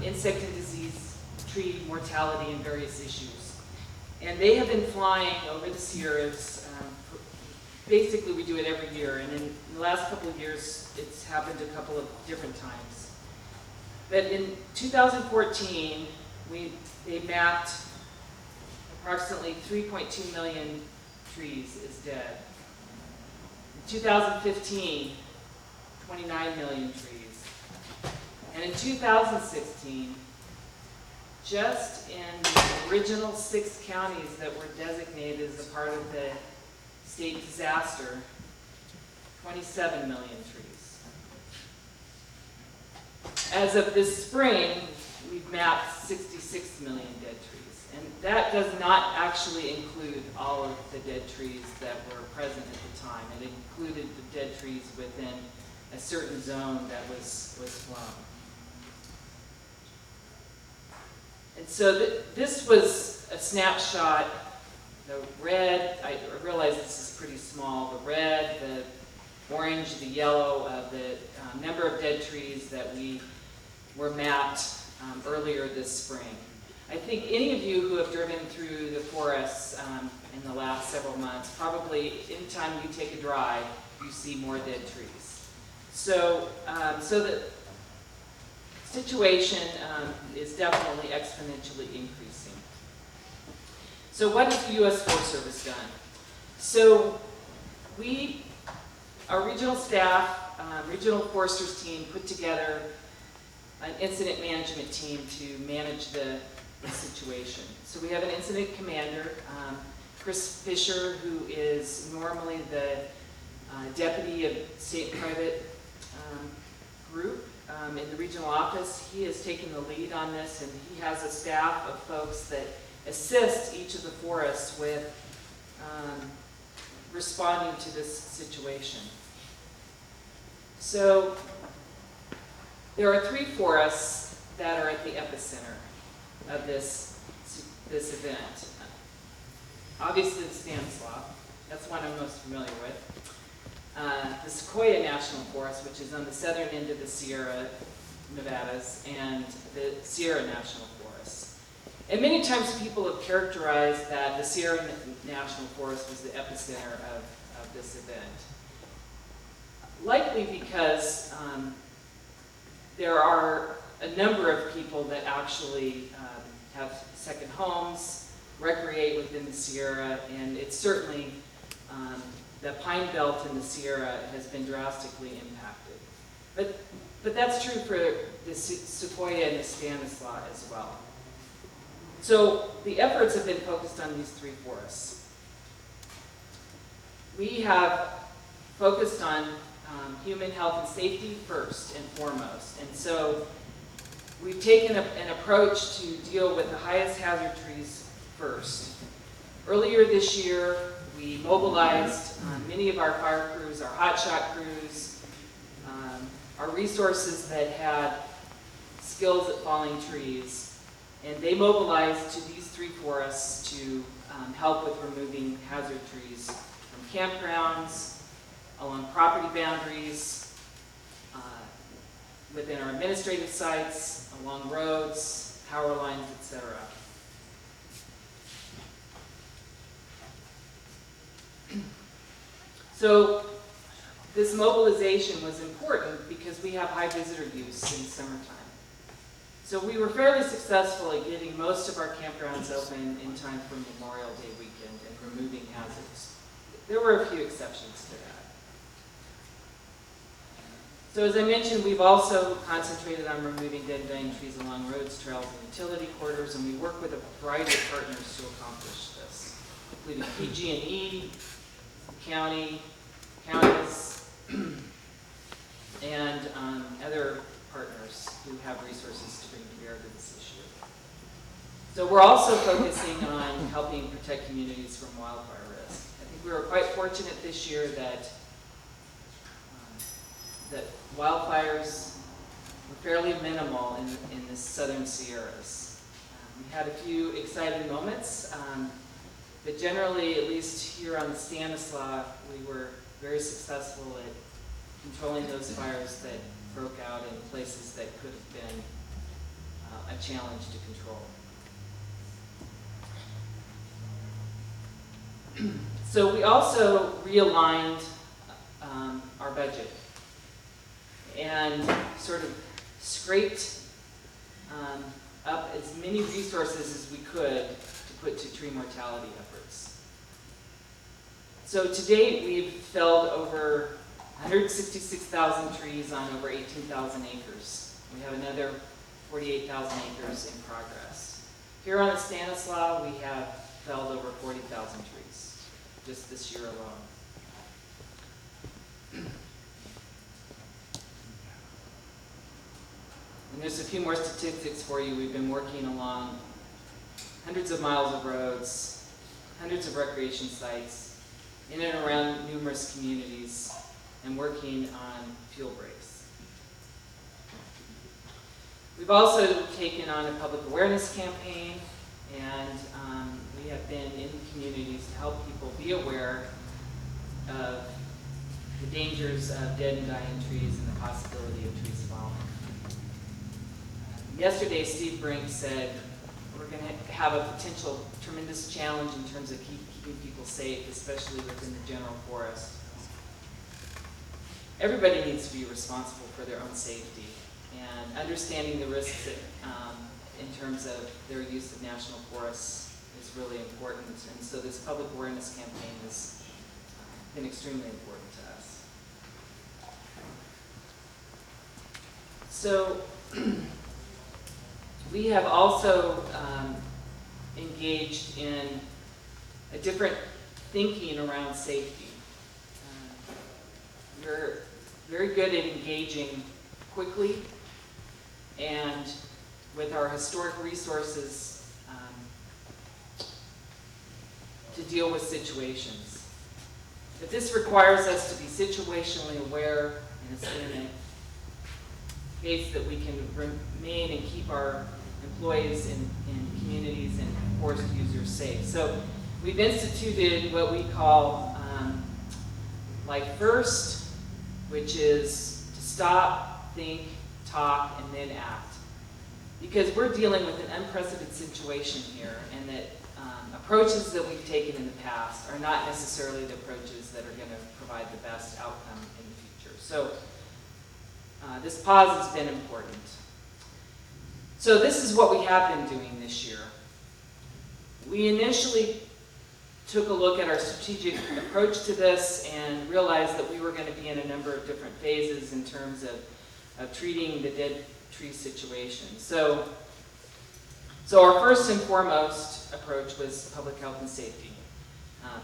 insect and disease, tree mortality, and various issues. And they have been flying over the Sierras. Basically, we do it every year, and in the last couple of years, it's happened a couple of different times. But in 2014, they mapped approximately 3.2 million trees as dead. In 2015, 29 million trees. And in 2016, just in the original 6 counties that were designated as a part of the state disaster, 27 million trees. As of this spring, we've mapped 66 million dead trees. And that does not actually include all of the dead trees that were present at the time. It included the dead trees within a certain zone that was flown. And so this was a snapshot. The red, I realize this is pretty small, the red, the orange, the yellow of the number of dead trees that we were mapped earlier this spring. I think any of you who have driven through the forests in the last several months, probably anytime you take a drive, you see more dead trees. So, the situation is definitely exponentially increasing. So what has the U.S. Forest Service done? So we our regional staff, regional foresters team put together an incident management team to manage the situation. So we have an incident commander, Chris Fisher, who is normally the deputy of state and private group in the regional office. He has taken the lead on this, and he has a staff of folks that assist each of the forests with responding to this situation. So there are 3 forests that are at the epicenter of this event. Obviously the Stanislaus, that's one I'm most familiar with. The Sequoia National Forest, which is on the southern end of the Sierra Nevadas, and the Sierra National Forest. And many times people have characterized that the Sierra National Forest was the epicenter of this event. Likely because there are a number of people that actually have second homes, recreate within the Sierra, and it's certainly the pine belt in the Sierra has been drastically impacted. But that's true for the Sequoia and the Stanislaus as well. So the efforts have been focused on these 3 forests. We have focused on human health and safety first and foremost. And so we've taken an approach to deal with the highest hazard trees first. Earlier this year, we mobilized many of our fire crews, our hotshot crews, our resources that had skills at falling trees, and they mobilized to these 3 forests to help with removing hazard trees from campgrounds, along property boundaries, within our administrative sites, along roads, power lines, etc. So this mobilization was important because we have high visitor use in the summertime. So we were fairly successful at getting most of our campgrounds open in time for Memorial Day weekend and removing hazards. There were a few exceptions to that. So as I mentioned, we've also concentrated on removing dead and dying trees along roads, trails, and utility corridors, and we work with a variety of partners to accomplish this, including PG&E, counties, and other partners who have resources to bring to bear to this issue. So we're also focusing on helping protect communities from wildfire risk. I think we were quite fortunate this year that wildfires were fairly minimal in the southern Sierras. We had a few exciting moments, but generally, at least here on the Stanislaus, we were very successful at controlling those fires that broke out in places that could have been a challenge to control. So we also realigned our budget and sort of scraped up as many resources as we could to put to tree mortality efforts. So to date, we've felled over 166,000 trees on over 18,000 acres. We have another 48,000 acres in progress. Here on the Stanislaus, we have felled over 40,000 trees just this year alone. And there's a few more statistics for you. We've been working along hundreds of miles of roads, hundreds of recreation sites, in and around numerous communities, and working on fuel breaks. We've also taken on a public awareness campaign, and we have been in communities to help people be aware of the dangers of dead and dying trees and the possibility of trees falling. Yesterday, Steve Brink said we're going to have a potential tremendous challenge in terms of keeping people safe, especially within the general forest. Everybody needs to be responsible for their own safety, and understanding the risks that, in terms of their use of national forests is really important. And so this public awareness campaign has been extremely important to us. So we have also engaged in a different thinking around safety. We're very good at engaging quickly and with our historic resources to deal with situations. But this requires us to be situationally aware, and it's in a case that we can remain and keep our employees and communities and forest users safe. So we've instituted what we call Life First, which is to stop, think, talk, and then act. Because we're dealing with an unprecedented situation here, and that approaches that we've taken in the past are not necessarily the approaches that are going to provide the best outcome in the future. So this pause has been important. So this is what we have been doing this year. We initially took a look at our strategic approach to this and realized that we were going to be in a number of different phases in terms of treating the dead tree situation. So our first and foremost approach was public health and safety.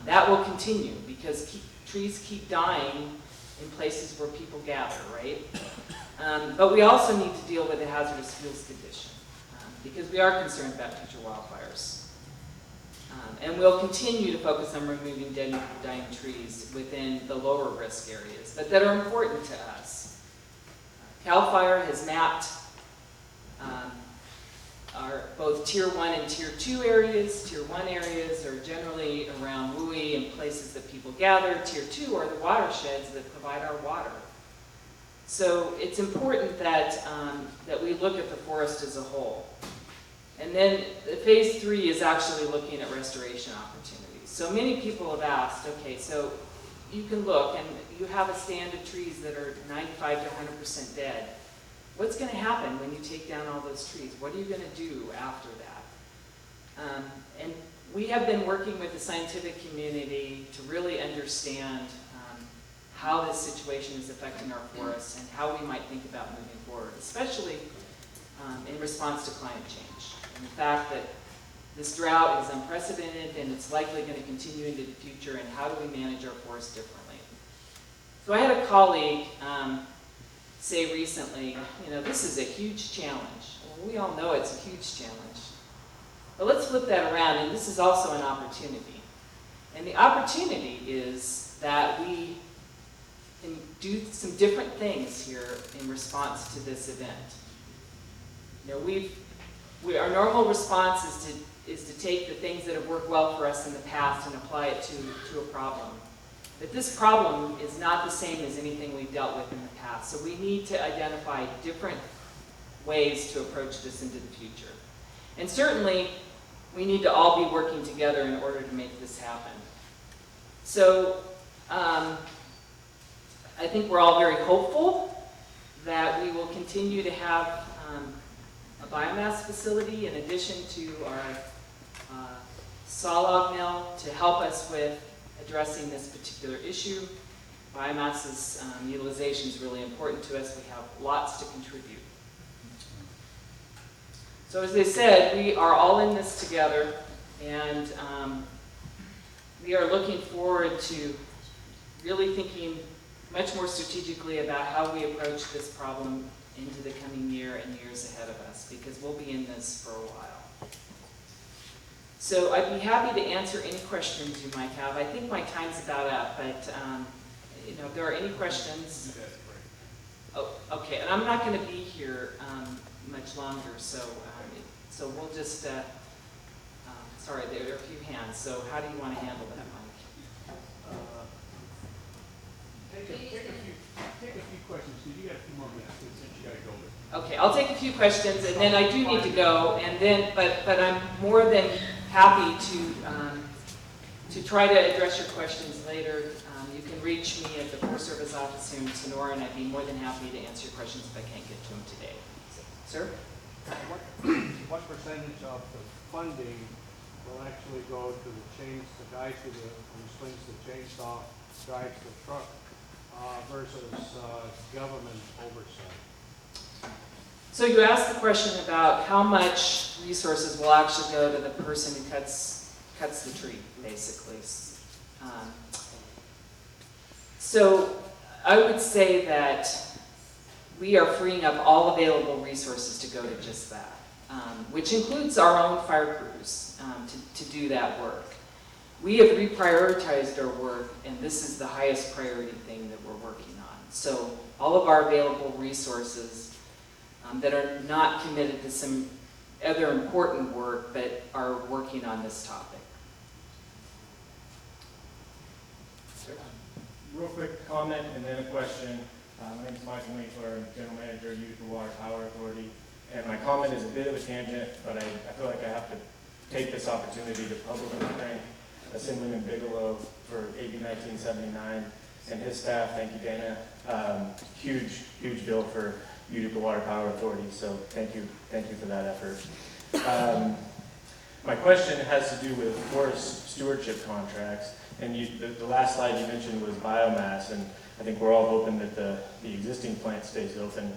That will continue because trees keep dying in places where people gather, right? But we also need to deal with the hazardous fuels condition because we are concerned about future wildfires. And we'll continue to focus on removing dead and dying trees within the lower risk areas, but that are important to us. CAL FIRE has mapped our both Tier 1 and Tier 2 areas. Tier 1 areas are generally around WUI and places that people gather. Tier 2 are the watersheds that provide our water. So it's important that, that we look at the forest as a whole. And then phase 3 is actually looking at restoration opportunities. So many people have asked, okay, so you can look and you have a stand of trees that are 95 to 100% dead. What's going to happen when you take down all those trees? What are you going to do after that? And we have been working with the scientific community to really understand how this situation is affecting our forests and how we might think about moving forward, especially in response to climate change. And the fact that this drought is unprecedented and it's likely going to continue into the future, and how do we manage our forests differently? So I had a colleague say recently, you know, this is a huge challenge. Well, we all know it's a huge challenge. But let's flip that around, and this is also an opportunity. And the opportunity is that we can do some different things here in response to this event. You know, our normal response is to take the things that have worked well for us in the past and apply it to a problem. But this problem is not the same as anything we've dealt with in the past. So we need to identify different ways to approach this into the future. And certainly, we need to all be working together in order to make this happen. So I think we're all very hopeful that we will continue to have a biomass facility in addition to our sawlog mill to help us with addressing this particular issue. Biomass's utilization is really important to us. We have lots to contribute. So as I said, we are all in this together, and we are looking forward to really thinking much more strategically about how we approach this problem into the coming year and years ahead of us, because we'll be in this for a while. So I'd be happy to answer any questions you might have. I think my time's about up, but you know, if there are any questions. Oh, okay, and I'm not going to be here much longer, so so we'll just. Sorry, there are a few hands. So how do you want to handle that, Mike? Take a few questions. You got a few more minutes since you got to go. Okay, I'll take a few questions, and then I do need to go, and then, but I'm more than happy to try to address your questions later. You can reach me at the Forest Service office here in Sonora, and I'd be more than happy to answer your questions if I can't get to them today. Sir? What percentage of the funding will actually go to the guy who swings the chainsaw, drives the truck, versus government oversight? So you asked the question about how much resources will actually go to the person who cuts the tree, basically. So I would say that we are freeing up all available resources to go to just that, which includes our own fire crews to do that work. We have reprioritized our work, and this is the highest priority thing that we're working on. So all of our available resources that are not committed to some other important work, but are working on this topic. Real quick comment and then a question. My name is Michael Winkler. I'm General Manager of Utica Water Power Authority. And my comment is a bit of a tangent, but I feel like I have to take this opportunity to publicly thank Assemblyman Bigelow for AB 1979 and his staff. Thank you, Dana. Huge bill for Utica Water Power Authority, so thank you for that effort. My question has to do with forest stewardship contracts, and the last slide you mentioned was biomass, and I think we're all hoping that the existing plant stays open.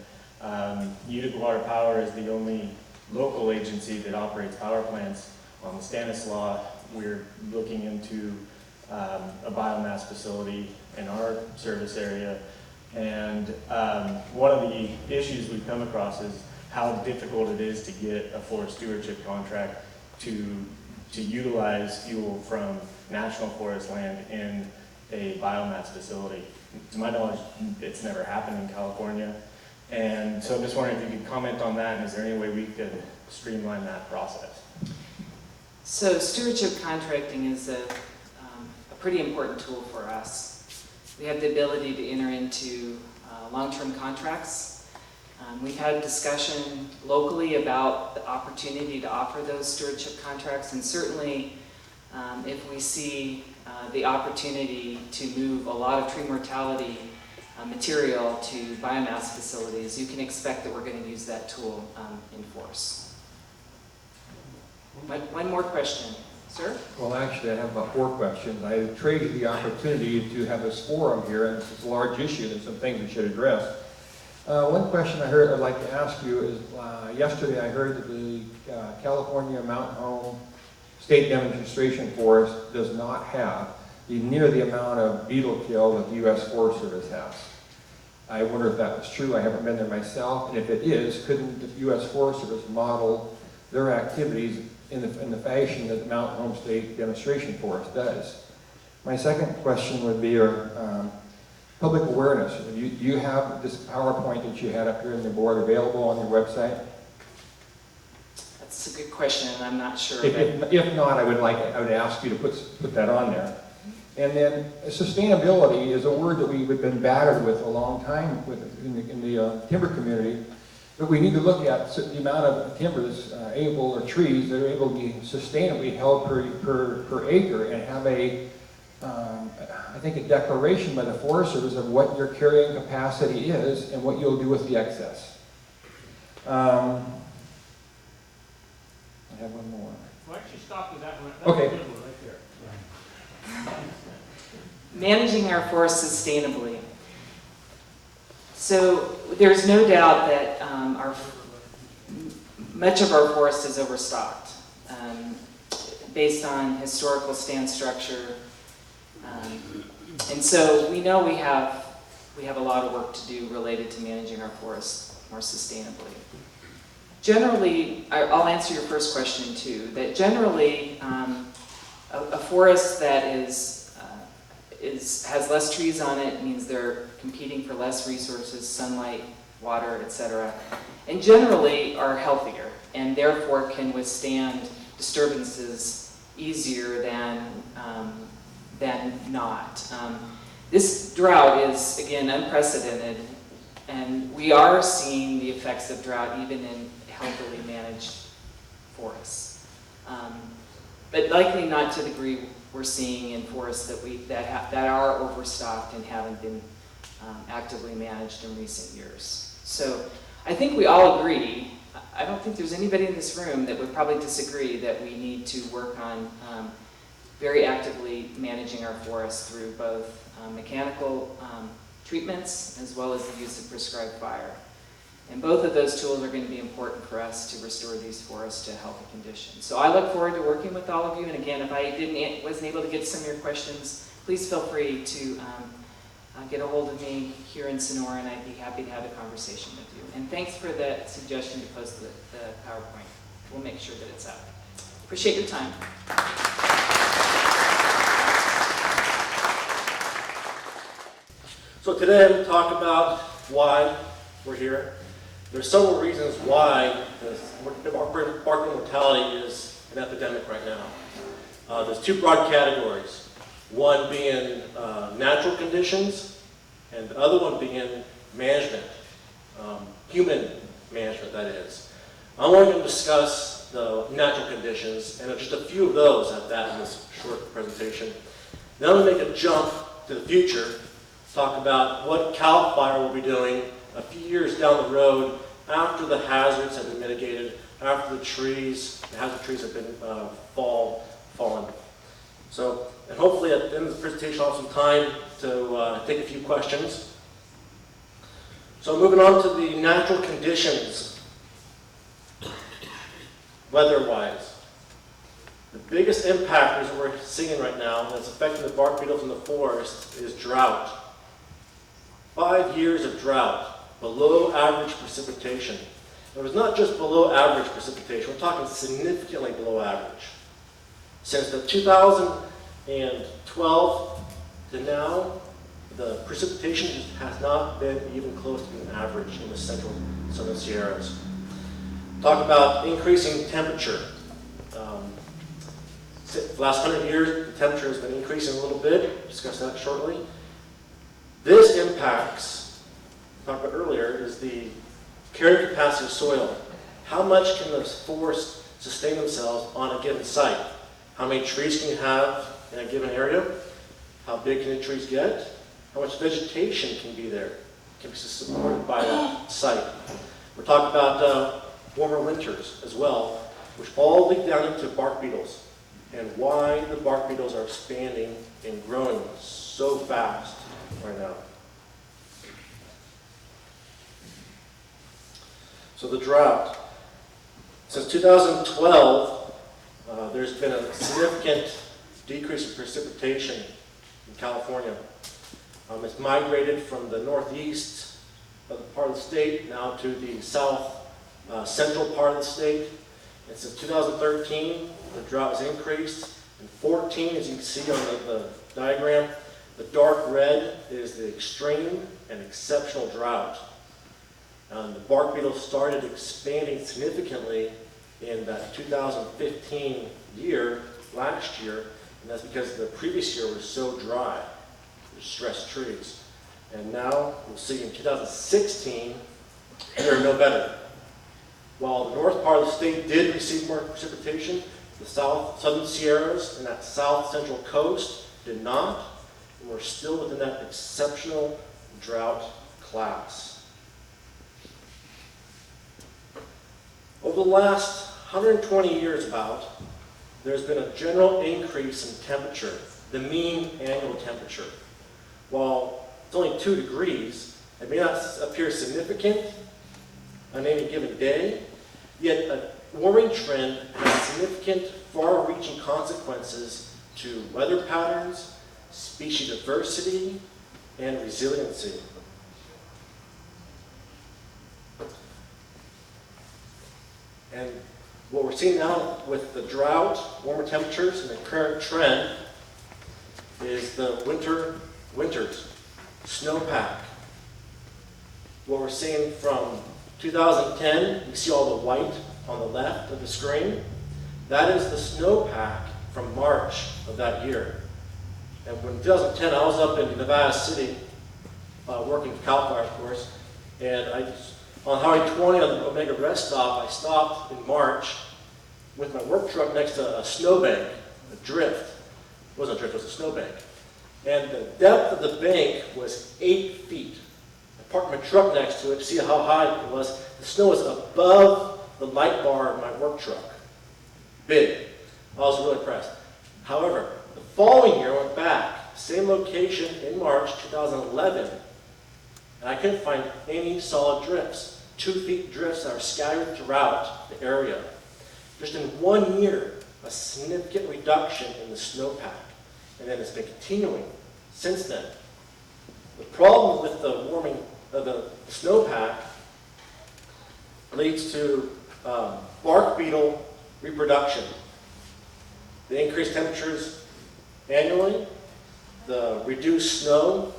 Utica Water Power is the only local agency that operates power plants on the Stanislaus. We're looking into a biomass facility in our service area, and one of the issues we've come across is how difficult it is to get a forest stewardship contract to utilize fuel from national forest land in a biomass facility. To my knowledge, it's never happened in California, and so I'm just wondering if you could comment on that, and is there any way we could streamline that process? So stewardship contracting is a pretty important tool for us. We have the ability to enter into long-term contracts. We've had a discussion locally about the opportunity to offer those stewardship contracts, and certainly if we see the opportunity to move a lot of tree mortality material to biomass facilities, you can expect that we're going to use that tool in force. One more question, sir? Well, actually, I have about 4 questions. I traded the opportunity to have this forum here, and it's a large issue and some things we should address. One question I'd like to ask you is, yesterday I heard that the California Mountain Home State Demonstration Forest does not have near the amount of beetle kill that the U.S. Forest Service has. I wonder if that was true. I haven't been there myself, and if it is, couldn't the U.S. Forest Service model their activities in the fashion that the Mountain Home State Demonstration Forest does? My second question would be public awareness. Do you have this PowerPoint that you had up here in the board available on your website? That's a good question, and I'm not sure. If not, I would ask you to put that on there. And then sustainability is a word that we've been battered with a long time in the timber community. But we need to look at the amount of timbers or trees that are able to be sustainably held per acre, and have I think a declaration by the Forest Service of what your carrying capacity is and what you'll do with the excess. I have one more. Why don't you stop with that one? That's Okay. a good one right there. Managing our forests sustainably. So there's no doubt that much of our forest is overstocked based on historical stand structure. And so we know we have a lot of work to do related to managing our forests more sustainably. Generally, I'll answer your first question too, that generally a forest that has less trees on it means they're competing for less resources, sunlight, water, etc., and generally are healthier and therefore can withstand disturbances easier than not. This drought is, again, unprecedented, and we are seeing the effects of drought even in healthily managed forests. But likely not to the degree we're seeing in forests that are overstocked and haven't been actively managed in recent years. So I think we all agree, I don't think there's anybody in this room that would probably disagree that we need to work on very actively managing our forests through both mechanical treatments as well as the use of prescribed fire. And both of those tools are going to be important for us to restore these forests to a healthy condition. So I look forward to working with all of you. And again, if I wasn't able to get some of your questions, please feel free to get a hold of me here in Sonora, and I'd be happy to have a conversation with you. And thanks for the suggestion to post the PowerPoint. We'll make sure that it's up. Appreciate your time. So today I'm going to talk about why we're here. There's several reasons why bark mortality is an epidemic right now. There's two broad categories. One being natural conditions, and the other one being management, human management, that is. I'm only going to discuss the natural conditions, and just a few of those at that in this short presentation. Then I'm going to make a jump to the future, talk about what CAL FIRE will be doing a few years down the road after the hazards have been mitigated, after the hazard trees have been fallen. So, and hopefully at the end of the presentation I'll have some time to take a few questions. So moving on to the natural conditions, weather-wise. The biggest impact that we're seeing right now that's affecting the bark beetles in the forest is drought. 5 years of drought, below average precipitation. It was not just below average precipitation, we're talking significantly below average. Since the 2012 to now, the precipitation just has not been even close to being average in the central Southern Sierras. Talk about increasing temperature. The last 100 years, the temperature has been increasing a little bit. We'll discuss that shortly. This impacts, talked about earlier, is the carrying capacity of soil. How much can the forests sustain themselves on a given site? How many trees can you have in a given area? How big can the trees get? How much vegetation can be there? Can be supported by that site. We're talking about warmer winters as well, which all lead down into bark beetles and why the bark beetles are expanding and growing so fast right now. So the drought. Since 2012, there's been a significant decrease in precipitation in California. It's migrated from the northeast part of the state now to the south central part of the state. And since 2013, the drought has increased. In 14, as you can see on the diagram, the dark red is the extreme and exceptional drought. The bark beetles started expanding significantly in that 2015 year, last year, and that's because the previous year was so dry, stressed trees. And now we'll see in 2016, they're no better. While the north part of the state did receive more precipitation, the southern Sierras and that south central coast did not, and we're still within that exceptional drought class. Over the last 120 years there's been a general increase in temperature, the mean annual temperature. While it's only 2 degrees, it may not appear significant on any given day, yet a warming trend has significant, far-reaching consequences to weather patterns, species diversity, and resiliency. And what we're seeing now with the drought, warmer temperatures, and the current trend is the winters, snowpack. What we're seeing from 2010, you see all the white on the left of the screen. That is the snowpack from March of that year. And when 2010, I was up in Nevada City, working with CAL FIRE, of course, and on Highway 20 on the Omega rest stop, I stopped in March with my work truck next to a snowbank, a drift. It wasn't a drift, it was a snowbank. And the depth of the bank was 8 feet. I parked my truck next to it to see how high it was. The snow was above the light bar of my work truck. Big. I was really impressed. However, the following year I went back, same location in March 2011, and I couldn't find any solid drifts. 2 feet drifts that are scattered throughout the area. Just in 1 year, a significant reduction in the snowpack, and then it's been continuing since then. The problem with the warming of the snowpack leads to bark beetle reproduction. The increased temperatures annually, the reduced snow,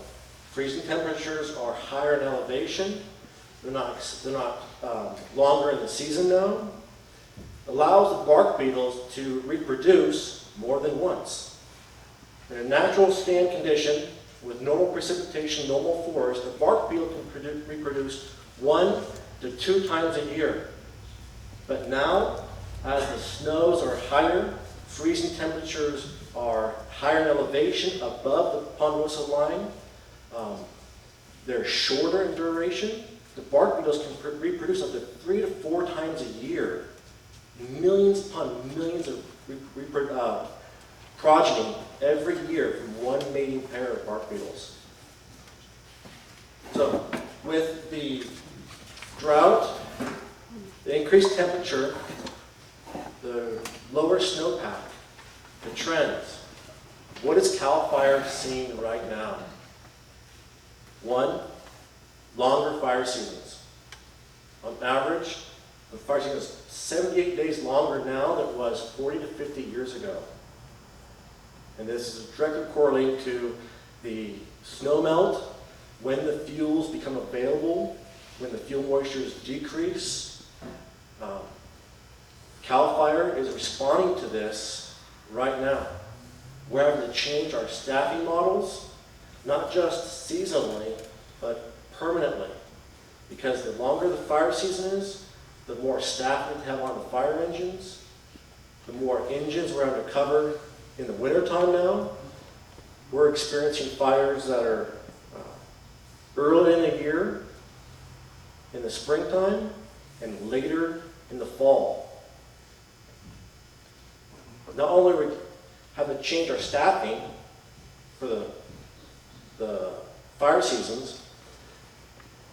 freezing temperatures are higher in elevation. They're not longer in the season now. Allows the bark beetles to reproduce more than once. In a natural stand condition, with normal precipitation, normal forest, a bark beetle can reproduce 1 to 2 times a year. But now, as the snows are higher, freezing temperatures are higher in elevation above the ponderosa line, they're shorter in duration. The bark beetles can reproduce up to 3 to 4 times a year. Millions upon millions of progeny every year from one mating pair of bark beetles. So, with the drought, the increased temperature, the lower snowpack, the trends, what is CAL FIRE seeing right now? 1, longer fire seasons. On average, the fire season is 78 days longer now than it was 40 to 50 years ago. And this is directly correlated to the snow melt, when the fuels become available, when the fuel moistures decrease. CAL FIRE is responding to this right now. We're having to change our staffing models, not just seasonally, but permanently. Because the longer the fire season is, the more staff we have on the fire engines, the more engines we're having to cover in the wintertime now. We're experiencing fires that are early in the year, in the springtime, and later in the fall. Not only are we having to change our staffing for the fire seasons,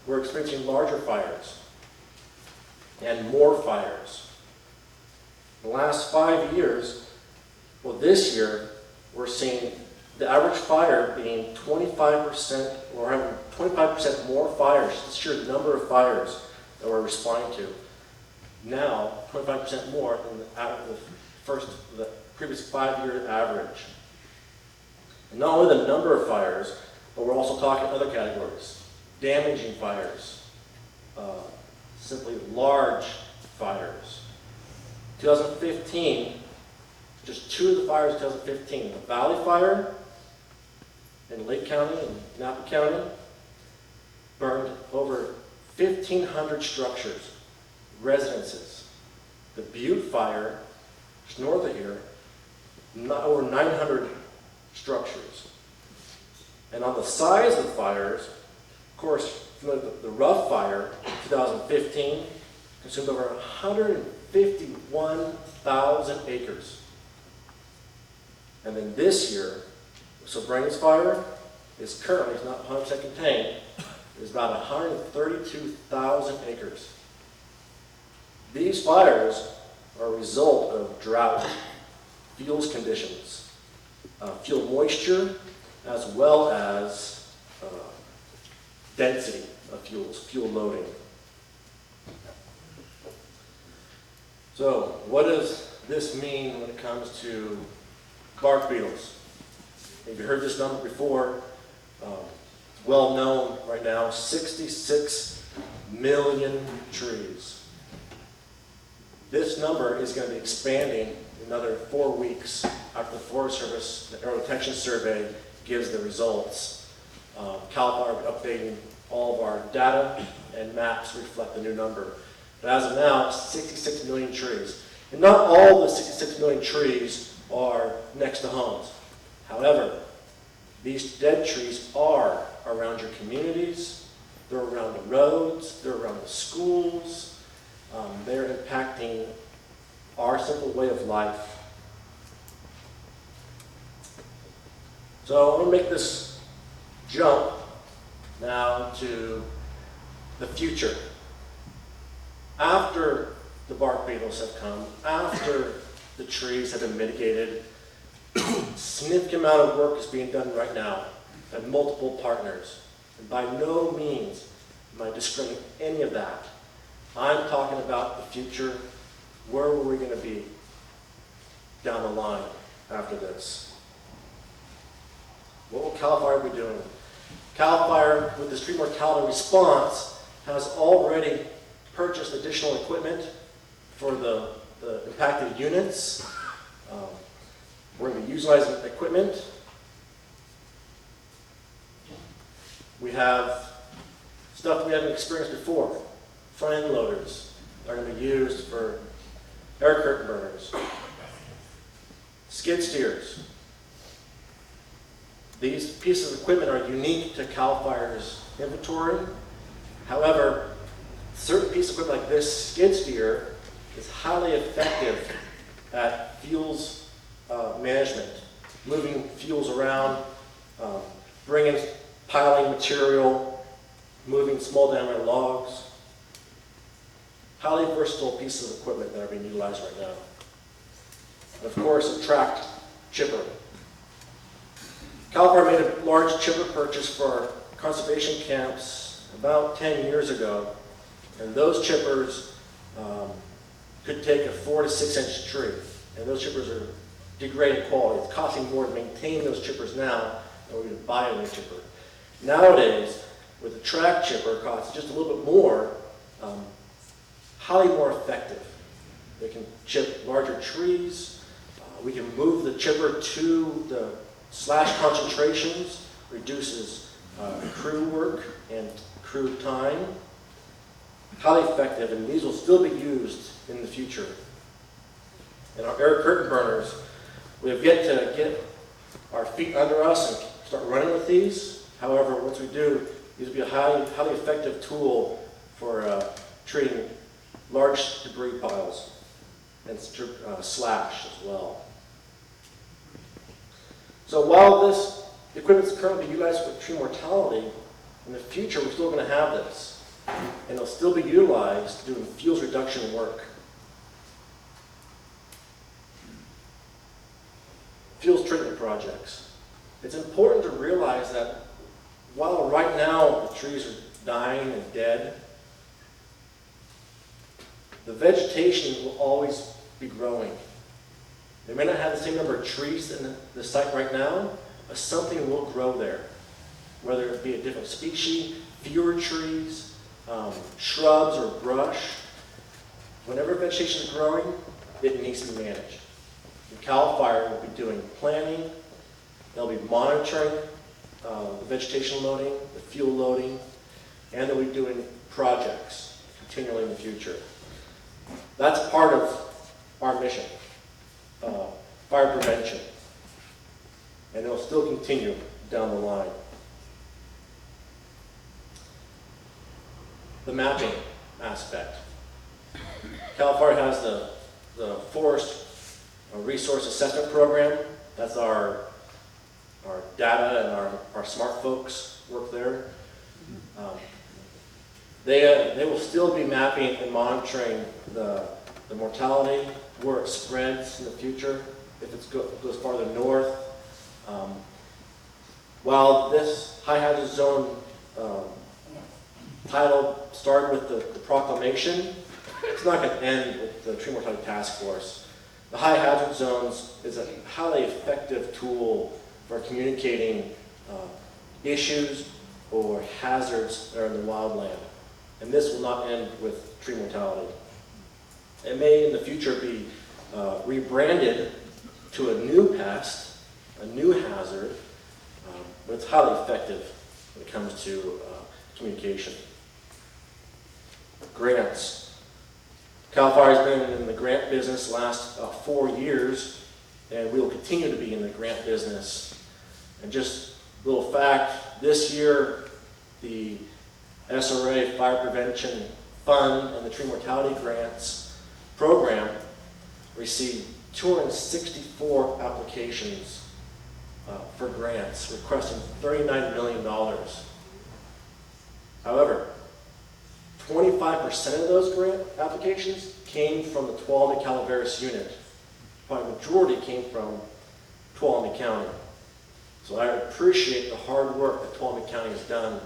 we're experiencing larger fires and more fires. In the last 5 years, well, this year, we're seeing the average fire being 25%, or having 25% more fires. The sheer number of fires that we're responding to. Now, 25% more than the previous 5-year average. And not only the number of fires, but we're also talking other categories. Damaging fires, simply large fires. 2015, just 2 of the fires in 2015, the Valley Fire in Lake County and Napa County burned over 1,500 structures, residences. The Butte Fire, just north of here, over 900 structures. And on the size of the fires, of course, the Rough Fire, 2015, consumed over 151,000 acres. And then this year, Sobrang's Fire is currently, it's not 100% contained, is about 132,000 acres. These fires are a result of drought, fuels conditions, fuel moisture, as well as density of fuels, fuel loading. So, what does this mean when it comes to bark beetles? If you heard this number before, it's well known right now, 66 million trees. This number is going to be expanding another 4 weeks after the Forest Service, the Aerial Detection Survey, gives the results. CAL FIRE will be updating all of our data and maps reflect the new number. But as of now, 66 million trees. And not all the 66 million trees are next to homes. However, these dead trees are around your communities, they're around the roads, they're around the schools, they're impacting our simple way of life. So I'm going to make this jump now to the future. after the bark beetles have come, after the trees have been mitigated. Significant amount of work is being done right now by multiple partners. And by no means am I discrediting any of that. I'm talking about the future. Where are we going to be down the line after this? What will CAL FIRE be doing? CAL FIRE, with this tree mortality response, has already purchased additional equipment for the impacted units. We're going to be utilizing equipment. We have stuff we haven't experienced before. Front end loaders are going to be used for air curtain burners. Skid steers. These pieces of equipment are unique to CAL FIRE's inventory. However, certain pieces of equipment like this skid steer is highly effective at fuels management, moving fuels around, piling material, moving small diameter logs. Highly versatile pieces of equipment that are being utilized right now. And of course, a tracked chipper. CAL FIRE made a large chipper purchase for our conservation camps about 10 years ago, and those chippers could take a 4 to 6 inch tree, and those chippers are degrading quality. It's costing more to maintain those chippers now than we would buy a new chipper. Nowadays, with a track chipper, it costs just a little bit more, highly more effective. They can chip larger trees. We can move the chipper to the slash concentrations, reduces crew work and crew time. Highly effective, and these will still be used in the future. And our air curtain burners, we have yet to get our feet under us and start running with these. However, once we do, these will be a highly effective tool for treating large debris piles and slash as well. So while this equipment is currently utilized for tree mortality, in the future we're still going to have this, and it'll still be utilized doing fuels reduction work. Fuels treatment projects. It's important to realize that while right now the trees are dying and dead, the vegetation will always be growing. They may not have the same number of trees in the site right now, but something will grow there. Whether it be a different species, fewer trees, shrubs or brush. Whenever vegetation is growing, it needs to be managed. And CAL FIRE will be doing planning, they'll be monitoring the vegetation loading, the fuel loading, and they'll be doing projects continually in the future. That's part of our mission, fire prevention, and it'll still continue down the line. The mapping aspect. CAL FIRE has the Forest Resource Assessment Program. That's our data and our smart folks work there. They will still be mapping and monitoring the mortality, where it spreads in the future, if it goes farther north. While this high hazard zone title started with the proclamation, it's not going to end with the Tree Mortality Task Force. The high hazard zones is a highly effective tool for communicating issues or hazards that are in the wildland. And this will not end with tree mortality. It may in the future be rebranded to a new pest, a new hazard, but it's highly effective when it comes to communication. Grants. CAL FIRE has been in the grant business the last 4 years, and we will continue to be in the grant business. And just a little fact, this year the SRA Fire Prevention Fund and the Tree Mortality Grants program received 264 applications for grants, requesting $39 million. However, 25% of those grant applications came from the Tuolumne Calaveras unit. Probably the majority came from Tuolumne County. So I appreciate the hard work that Tuolumne County has done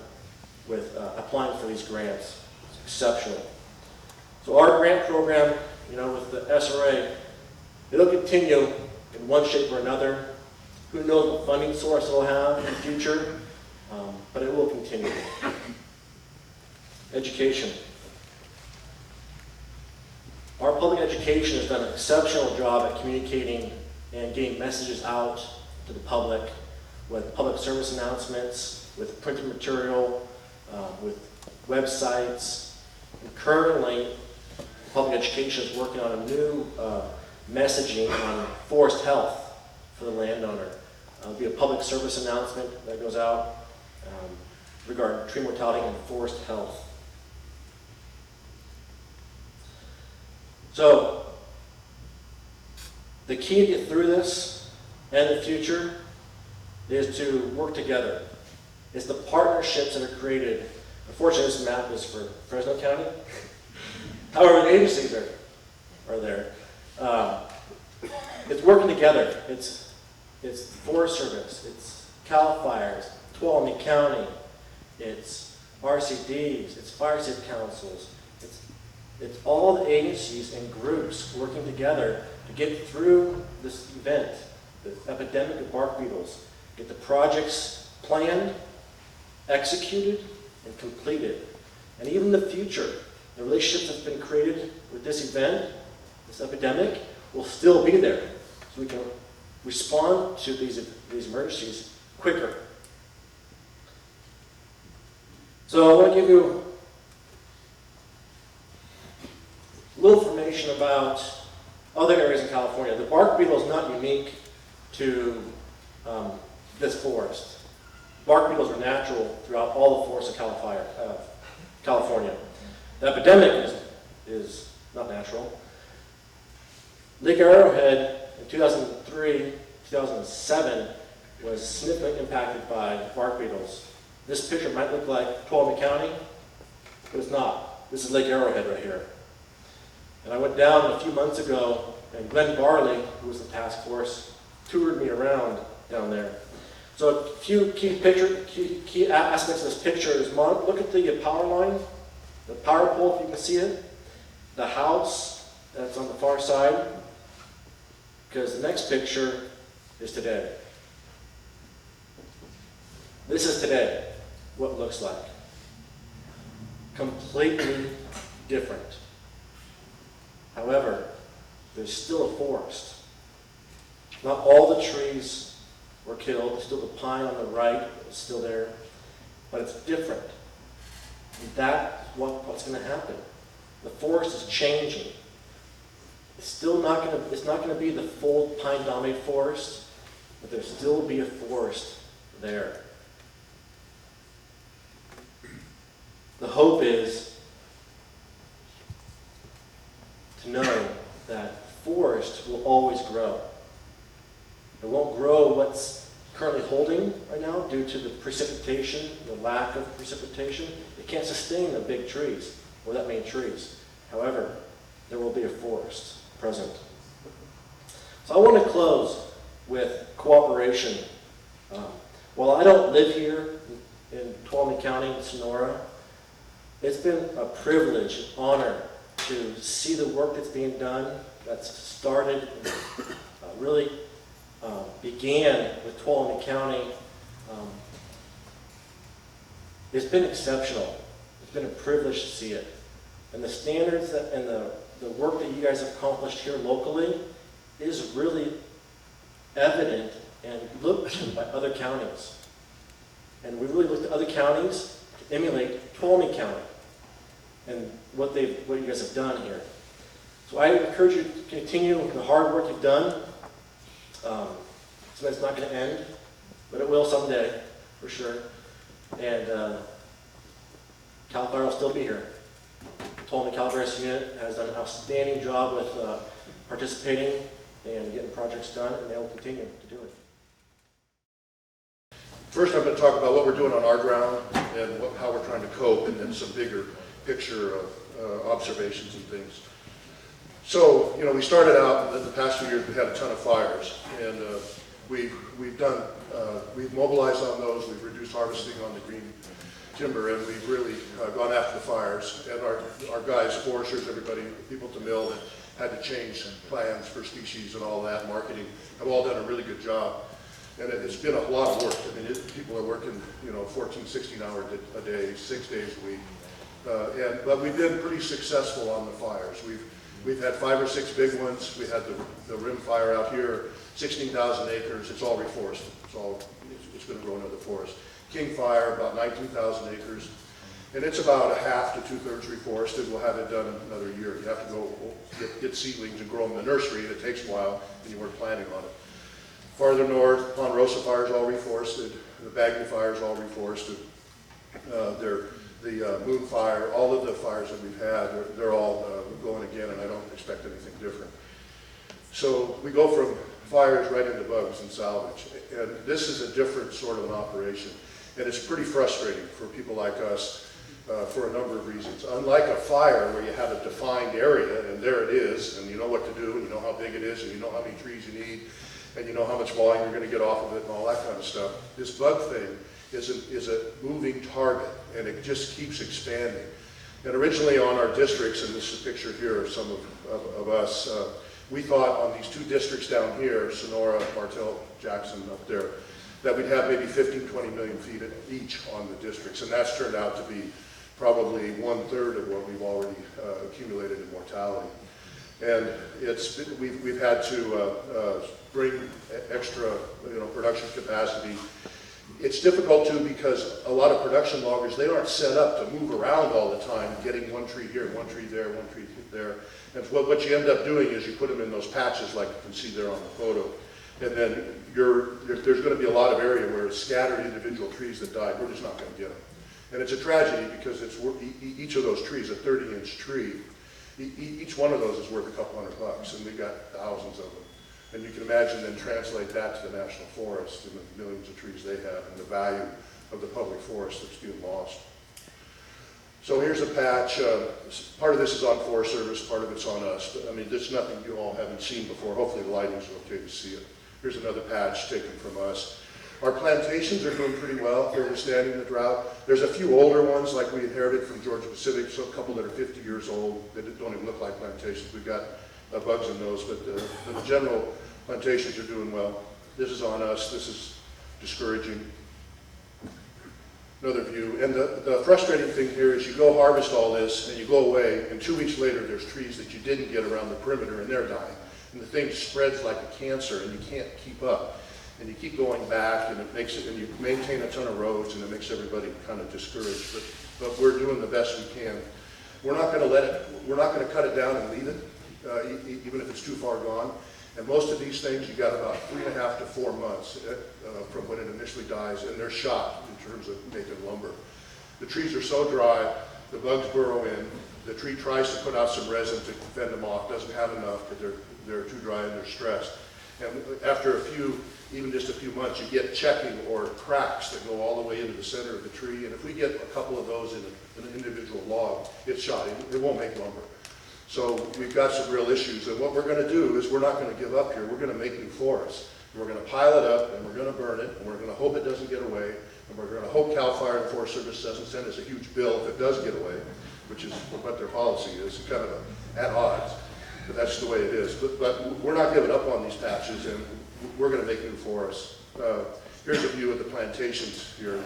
with applying for these grants. It's exceptional. So our grant program, with the SRA, it'll continue in one shape or another. Who knows what funding source it'll have in the future, but it will continue. Education. Our public education has done an exceptional job at communicating and getting messages out to the public with public service announcements, with printed material, with websites. And currently, public education is working on a new messaging on forest health for the landowner. It'll be a public service announcement that goes out regarding tree mortality and forest health. So, the key to get through this and the future is to work together. It's the partnerships that are created. Unfortunately, this map is for Fresno County. However, the agencies are there. It's working together. It's the Forest Service, it's CAL FIRES, Tuolumne County, it's RCDs, it's fire safe councils. It's all the agencies and groups working together to get through this event, the epidemic of bark beetles, get the projects planned, executed, and completed. And even in the future, the relationships that's been created with this event, this epidemic, will still be there. So we can respond to these emergencies quicker. So I want to give you a little information about other areas in California. The bark beetle is not unique to this forest. Bark beetles are natural throughout all the forests of California. The epidemic is not natural. Lake Arrowhead in 2003, 2007 was significantly impacted by bark beetles. This picture might look like Tuolumne County, but it's not. This is Lake Arrowhead right here. And I went down a few months ago, and Glenn Barley, who was the task force, toured me around down there. So a few key aspects of this picture is look at the power line, the power pole, if you can see it, the house that's on the far side, because the next picture is today. This is today, what it looks like. Completely different. However, there's still a forest. Not all the trees were killed. There's still the pine on the right is still there, but it's different. And that's what's going to happen. The forest is changing. It's still not going to. It's not going to be the full pine-dominated forest, but there'll still be a forest there. The hope is to know that forest will always grow. It won't grow what's currently holding right now due to the precipitation, the lack of precipitation. It can't sustain the big trees or that many trees. However, there will be a forest present. So I want to close with cooperation. While I don't live here in Tuolumne County, Sonora, it's been a privilege and honor to see the work that's being done, that's started, really began with Tuolumne County. It's been exceptional. It's been a privilege to see it. And the standards and the work that you guys have accomplished here locally is really evident and looked to by other counties. And we really look to other counties to emulate Tuolumne County and what you guys have done here. So I encourage you to continue the hard work you've done. It's not going to end, but it will someday, for sure. And CAL FIRE will still be here. Tuolumne Calaveras unit has done an outstanding job with participating and getting projects done, and they will continue to do it. First, I'm going to talk about what we're doing on our ground and how we're trying to cope, and then some bigger picture observations and things. So, you know, we started out in the past few years, we had a ton of fires, and we've mobilized on those, we've reduced harvesting on the green timber, and we've really gone after the fires. And our guys, foresters, everybody, people at the mill that had to change plans for species and all that, marketing, have all done a really good job. And it's been a lot of work. I mean, people are working, you know, 14, 16 hours a day, 6 days a week. But we've been pretty successful on the fires. We've had 5 or 6 big ones. We had the rim fire out here, 16,000 acres. It's all reforested. It's going to grow another forest. King fire, about 19,000 acres. And it's about a half to 2/3 reforested. We'll have it done in another year. You have to go get seedlings and grow them in the nursery, and it takes a while, and you weren't planning on it. Farther north, Ponderosa fire is all reforested. The Bagney fire is all reforested. The Moon fire, all of the fires that we've had, they're all going again, and I don't expect anything different. So we go from fires right into bugs and salvage. And this is a different sort of an operation. And it's pretty frustrating for people like us for a number of reasons. Unlike a fire where you have a defined area, and there it is, and you know what to do, and you know how big it is, and you know how many trees you need, and you know how much volume you're going to get off of it, and all that kind of stuff. This bug thing is a moving target, and it just keeps expanding. And originally on our districts, and this is a picture here of some of us, we thought on these 2 districts down here, Sonora, Martell, Jackson up there, that we'd have maybe 15, 20 million feet each on the districts, and that's turned out to be probably 1/3 of what we've already accumulated in mortality. And we've had to bring extra, you know, production capacity. It's difficult too because a lot of production loggers, they aren't set up to move around all the time, getting one tree here, one tree there, one tree there. And what you end up doing is you put them in those patches like you can see there on the photo. And then there's going to be a lot of area where it's scattered individual trees that died. We're just not going to get them. And it's a tragedy because each of those trees, a 30-inch tree, each one of those is worth a couple $100, and we've got thousands of them. And you can imagine then translate that to the national forest and the millions of trees they have and the value of the public forest that's being lost. So here's a patch. Part of this is on Forest Service, part of it's on us. But I mean, there's nothing you all haven't seen before. Hopefully the lighting's okay to see it. Here's another patch taken from us. Our plantations are doing pretty well. They're withstanding the drought. There's a few older ones like we inherited from Georgia Pacific, so a couple that are 50 years old that don't even look like plantations. We've got bugs in those, but the general plantations are doing well. This is on us. This is discouraging. Another view. And the frustrating thing here is you go harvest all this and you go away, and 2 weeks later there's trees that you didn't get around the perimeter and they're dying. And the thing spreads like a cancer and you can't keep up. And you keep going back, and it makes it, and you maintain a ton of roads, and it makes everybody kind of discouraged. But we're doing the best we can. We're not going to let it. We're not going to cut it down and leave it, even if it's too far gone. And most of these things, you got about 3.5 to 4 months from when it initially dies, and they're shot in terms of making lumber. The trees are so dry, the bugs burrow in. The tree tries to put out some resin to fend them off, doesn't have enough, but they're too dry and they're stressed. And after even just a few months, you get checking or cracks that go all the way into the center of the tree. And if we get a couple of those in an individual log, it's shot. It won't make lumber. So we've got some real issues. And what we're going to do is we're not going to give up here. We're going to make new forests. And we're going to pile it up, and we're going to burn it, and we're going to hope it doesn't get away. And we're going to hope CAL FIRE and the Forest Service doesn't send us a huge bill if it does get away, which is what their policy is, kind of at odds. But that's the way it is. But we're not giving up on these patches, and we're going to make new forests. Here's a view of the plantations here.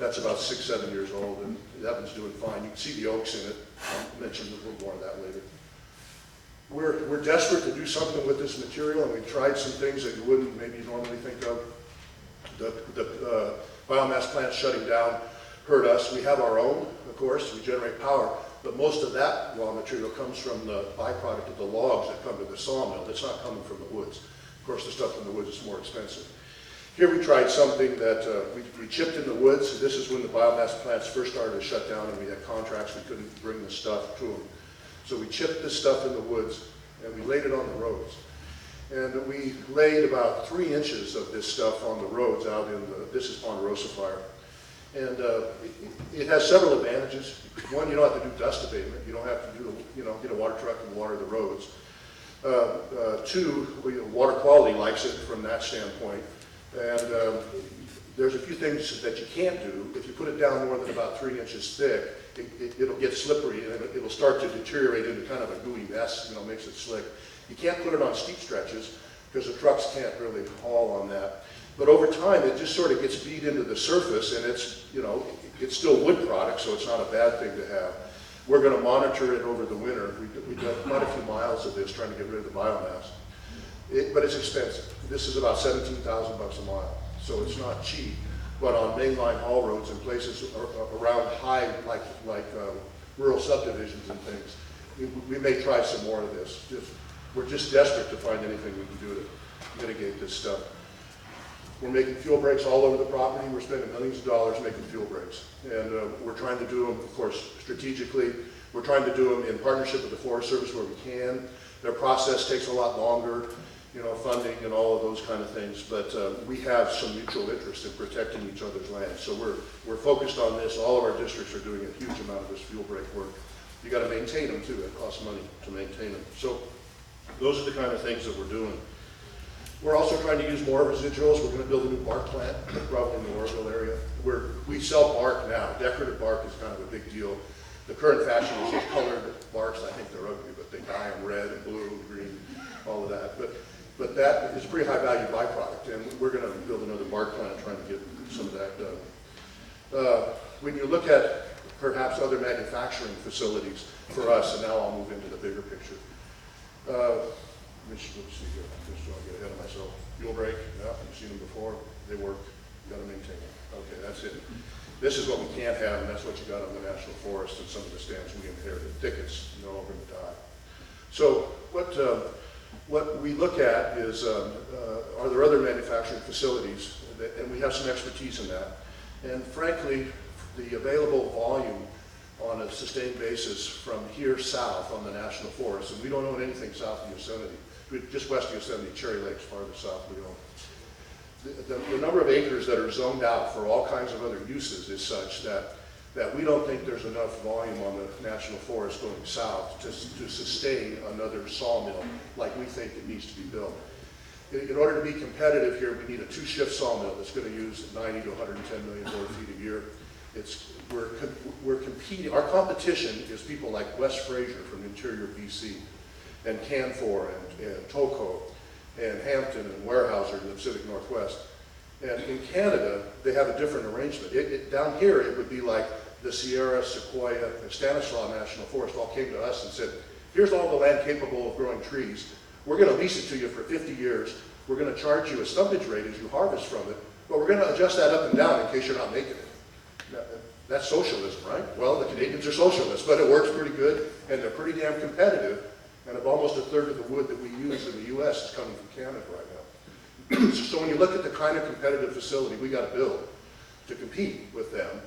That's about 6, 7 years old, and that one's doing fine. You can see the oaks in it. I'll mention a little more of that later. We're desperate to do something with this material, and we've tried some things that you wouldn't maybe normally think of. The biomass plants shutting down hurt us. We have our own, of course. We generate power. But most of that raw material comes from the byproduct of the logs that come to the sawmill. That's not coming from the woods. Of course, the stuff from the woods is more expensive. Here we tried something that we chipped in the woods. This is when the biomass plants first started to shut down and we had contracts. We couldn't bring the stuff to them. So we chipped this stuff in the woods and we laid it on the roads. And we laid about 3 inches of this stuff on the roads out in this is Ponderosa fire. And it has several advantages. One, you don't have to do dust abatement. You don't have to do, get a water truck and water the roads. Two, water quality likes it from that standpoint. And there's a few things that you can't do. If you put it down more than about 3 inches thick, it'll get slippery and it'll start to deteriorate into kind of a gooey mess, makes it slick. You can't put it on steep stretches because the trucks can't really haul on that. But over time, it just sort of gets beat into the surface, and it's still wood product, so it's not a bad thing to have. We're going to monitor it over the winter. We've done quite a few miles of this trying to get rid of the biomass. But it's expensive. This is about $17,000 a mile, so it's not cheap. But on mainline haul roads and places around high, like rural subdivisions and things, we may try some more of this. We're just desperate to find anything we can do to mitigate this stuff. We're making fuel breaks all over the property. We're spending millions of dollars making fuel breaks. And we're trying to do them, of course, strategically. We're trying to do them in partnership with the Forest Service where we can. Their process takes a lot longer, funding and all of those kind of things. But we have some mutual interest in protecting each other's land. So we're focused on this. All of our districts are doing a huge amount of this fuel break work. You got to maintain them too. It costs money to maintain them. So those are the kind of things that we're doing. We're also trying to use more residuals. We're going to build a new bark plant, probably in the Oroville area. We sell bark now. Decorative bark is kind of a big deal. The current fashion is colored barks. I think they're ugly, but they dye them red and blue and green, all of that. But that is a pretty high value byproduct, and we're going to build another bark plant trying to get some of that done. When you look at perhaps other manufacturing facilities for us, and now I'll move into the bigger picture. Let's see here, just so I get ahead of myself. Fuel break, yeah, you've seen them before, they work, you gotta maintain them. Okay, that's it. This is what we can't have, and that's what you got on the National Forest and some of the stands we inherited. Thickets, they're all gonna die. So what we look at is, are there other manufacturing facilities, and we have some expertise in that. And frankly, the available volume on a sustained basis from here south on the National Forest, and we don't own anything south of Yosemite. Just west of Yosemite, Cherry Lake's farther south we own. The number of acres that are zoned out for all kinds of other uses is such that we don't think there's enough volume on the National Forest going south to sustain another sawmill like we think it needs to be built. In order to be competitive here, we need a 2-shift sawmill that's going to use 90 to 110 million board feet a year. We're competing. Our competition is people like West Fraser from interior BC, and Canfor and Toco, and Hampton and Weyerhaeuser in the Pacific Northwest. And in Canada, they have a different arrangement. Down here, it would be like the Sierra, Sequoia, and Stanislaus National Forest all came to us and said, here's all the land capable of growing trees. We're going to lease it to you for 50 years. We're going to charge you a stumpage rate as you harvest from it, but we're going to adjust that up and down in case you're not making it. That's socialism, right? Well, the Canadians are socialists, but it works pretty good, and they're pretty damn competitive, and almost a third of the wood that we use in the U.S. is coming from Canada right now. So when you look at the kind of competitive facility we got to build to compete with them,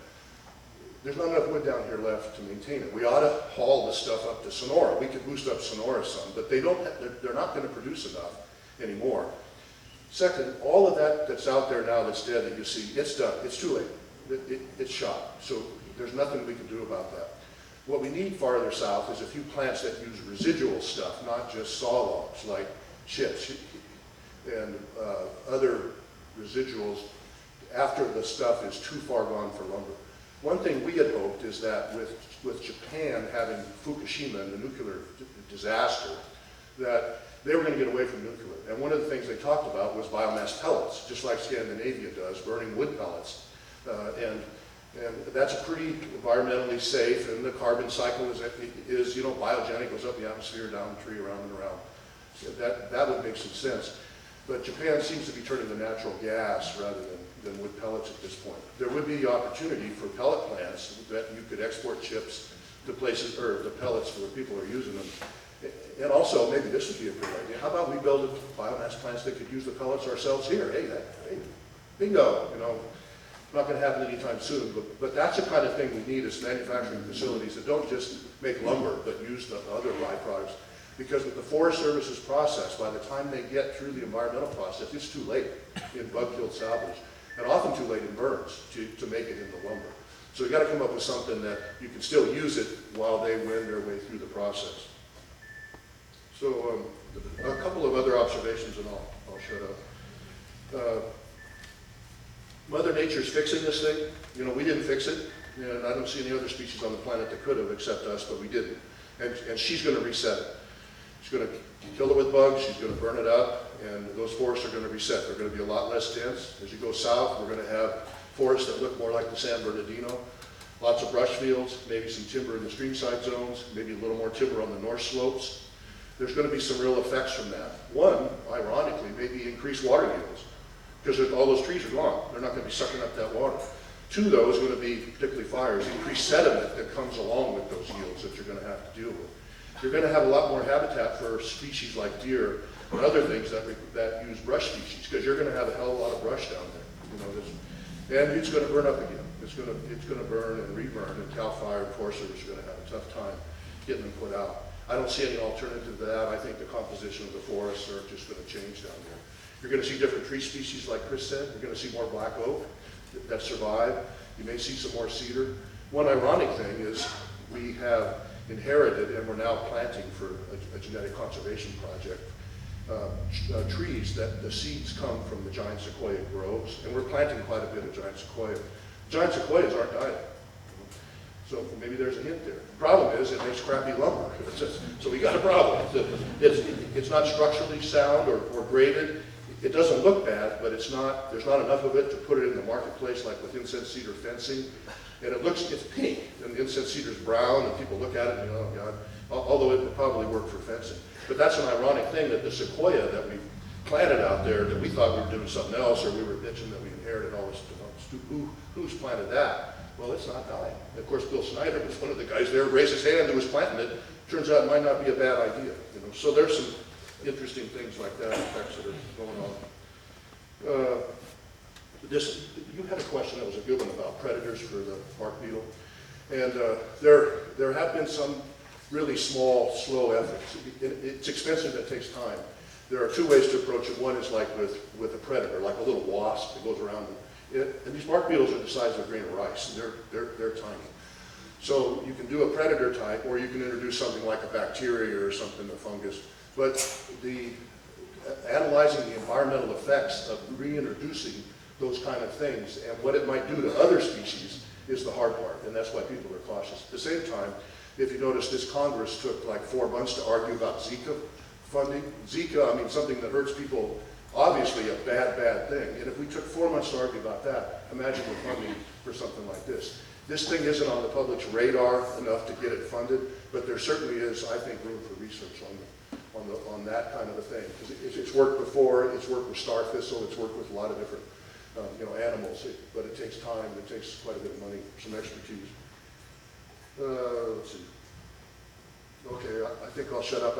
there's not enough wood down here left to maintain it. We ought to haul this stuff up to Sonora. We could boost up Sonora some, but they're not going to produce enough anymore. Second, all of that that's out there now that's dead that you see, it's done. It's too late. It's shot. So there's nothing we can do about that. What we need farther south is a few plants that use residual stuff, not just saw logs like chips and other residuals after the stuff is too far gone for lumber. One thing we had hoped is that with Japan having Fukushima and the nuclear disaster, that they were going to get away from nuclear. And one of the things they talked about was biomass pellets, just like Scandinavia does, burning wood pellets. And that's pretty environmentally safe, and the carbon cycle is biogenic, goes up the atmosphere, down the tree, around and around. So that would make some sense. But Japan seems to be turning to natural gas rather than wood pellets at this point. There would be the opportunity for pellet plants that you could export chips to places, or the pellets where people are using them. And also, maybe this would be a good idea. How about we build biomass plants that could use the pellets ourselves here? Hey, bingo, not going to happen anytime soon, but that's the kind of thing we need as manufacturing facilities that don't just make lumber, but use the other byproducts. Because with the Forest Service's process, by the time they get through the environmental process, it's too late in bug-killed salvage. and often too late in burns to make it into lumber. So you got to come up with something that you can still use it while they wend their way through the process. So a couple of other observations, and I'll shut up. Mother Nature's fixing this thing. You know, we didn't fix it, and I don't see any other species on the planet that could have except us, but we didn't. And she's going to reset it. She's going to kill it with bugs, she's going to burn it up, and those forests are going to reset. They're going to be a lot less dense. As you go south, we're going to have forests that look more like the San Bernardino. Lots of brush fields, maybe some timber in the streamside zones, maybe a little more timber on the north slopes. There's going to be some real effects from that. One, ironically, maybe increased water yields, because all those trees are gone. They're not going to be sucking up that water. Two, though, is going to be, particularly fires, increased sediment that comes along with those yields that you're going to have to deal with. You're going to have a lot more habitat for species like deer and other things that use brush species, because you're going to have a hell of a lot of brush down there. You know, and it's going to burn up again. It's going to burn and reburn, and CAL FIRE and Forest Service are going to have a tough time getting them put out. I don't see any alternative to that. I think the composition of the forests are just going to change down there. You're going to see different tree species, like Chris said. You're going to see more black oak that survive. You may see some more cedar. One ironic thing is we have inherited, and we're now planting for a genetic conservation project, trees that the seeds come from the giant sequoia groves, and we're planting quite a bit of giant sequoia. Giant sequoias aren't dying. So maybe there's a hint there. The problem is it makes crappy lumber. So we got a problem. It's not structurally sound or graded. It doesn't look bad, but there's not enough of it to put it in the marketplace like with incense cedar fencing. And it's pink, and the incense cedar's brown, and people look at it and go, oh God, although it would probably work for fencing. But that's an ironic thing, that the sequoia that we planted out there, that we thought we were doing something else, or we were bitching that we inherited all this stuff. Who's planted that? Well, it's not dying. And of course, Bill Snyder was one of the guys there, raised his hand, who was planting it. Turns out it might not be a bad idea. You know, so there's some interesting things like that, effects that are going on. You had a question that was a good one about predators for the bark beetle. And there have been some really small, slow efforts. It's expensive, it takes time. There are two ways to approach it. One is like with a predator, like a little wasp that goes around. And these bark beetles are the size of a grain of rice. They're tiny. So you can do a predator type, or you can introduce something like a bacteria or something, a fungus. But analyzing the environmental effects of reintroducing those kind of things and what it might do to other species is the hard part, and that's why people are cautious. At the same time, if you notice, this Congress took like 4 months to argue about Zika funding. Zika, I mean, something that hurts people, obviously a bad thing. And if we took 4 months to argue about that, imagine the funding for something like this. This thing isn't on the public's radar enough to get it funded, but there certainly is, I think, room for research on that kind of a thing. Because it's worked before, it's worked with star thistle, it's worked with a lot of different animals, but it takes time, it takes quite a bit of money, some expertise. Let's see. Okay, I think I'll shut up.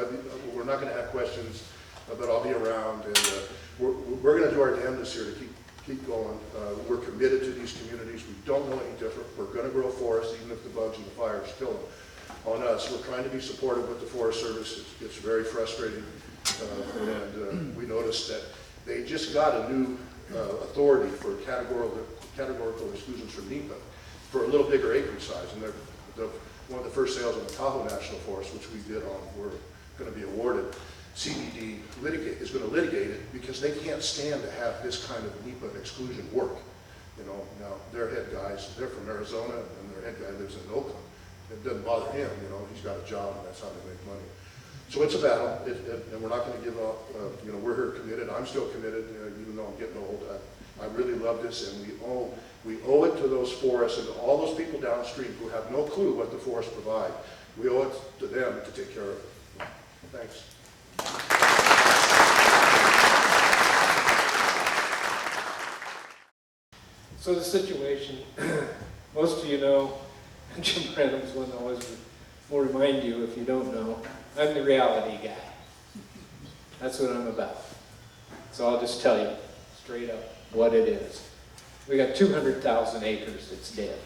We're not going to have questions, but I'll be around, and we're going to do our damnedest here to keep going. We're committed to these communities. We don't know any different. We're going to grow forests, even if the bugs and the fires kill them on us. We're trying to be supportive with the Forest Service. It's very frustrating, and we noticed that they just got a new authority for categorical exclusions from NEPA for a little bigger acreage size, and one of the first sales on the Tahoe National Forest, which we did on, we're going to be awarded. CBD is going to litigate it because they can't stand to have this kind of NEPA exclusion work. Now their head guys, they're from Arizona, and their head guy lives in Oakland. It doesn't bother him, he's got a job, and that's how they make money. So it's a battle, and we're not going to give up. We're here committed. I'm still committed, even though I'm getting old. I really love this, and we owe it to those forests and to all those people downstream who have no clue what the forests provide. We owe it to them to take care of it. Thanks. So the situation, most of you know, Jim Reynolds will remind you if you don't know, I'm the reality guy. That's what I'm about. So I'll just tell you straight up what it is. We got 200,000 acres that's dead,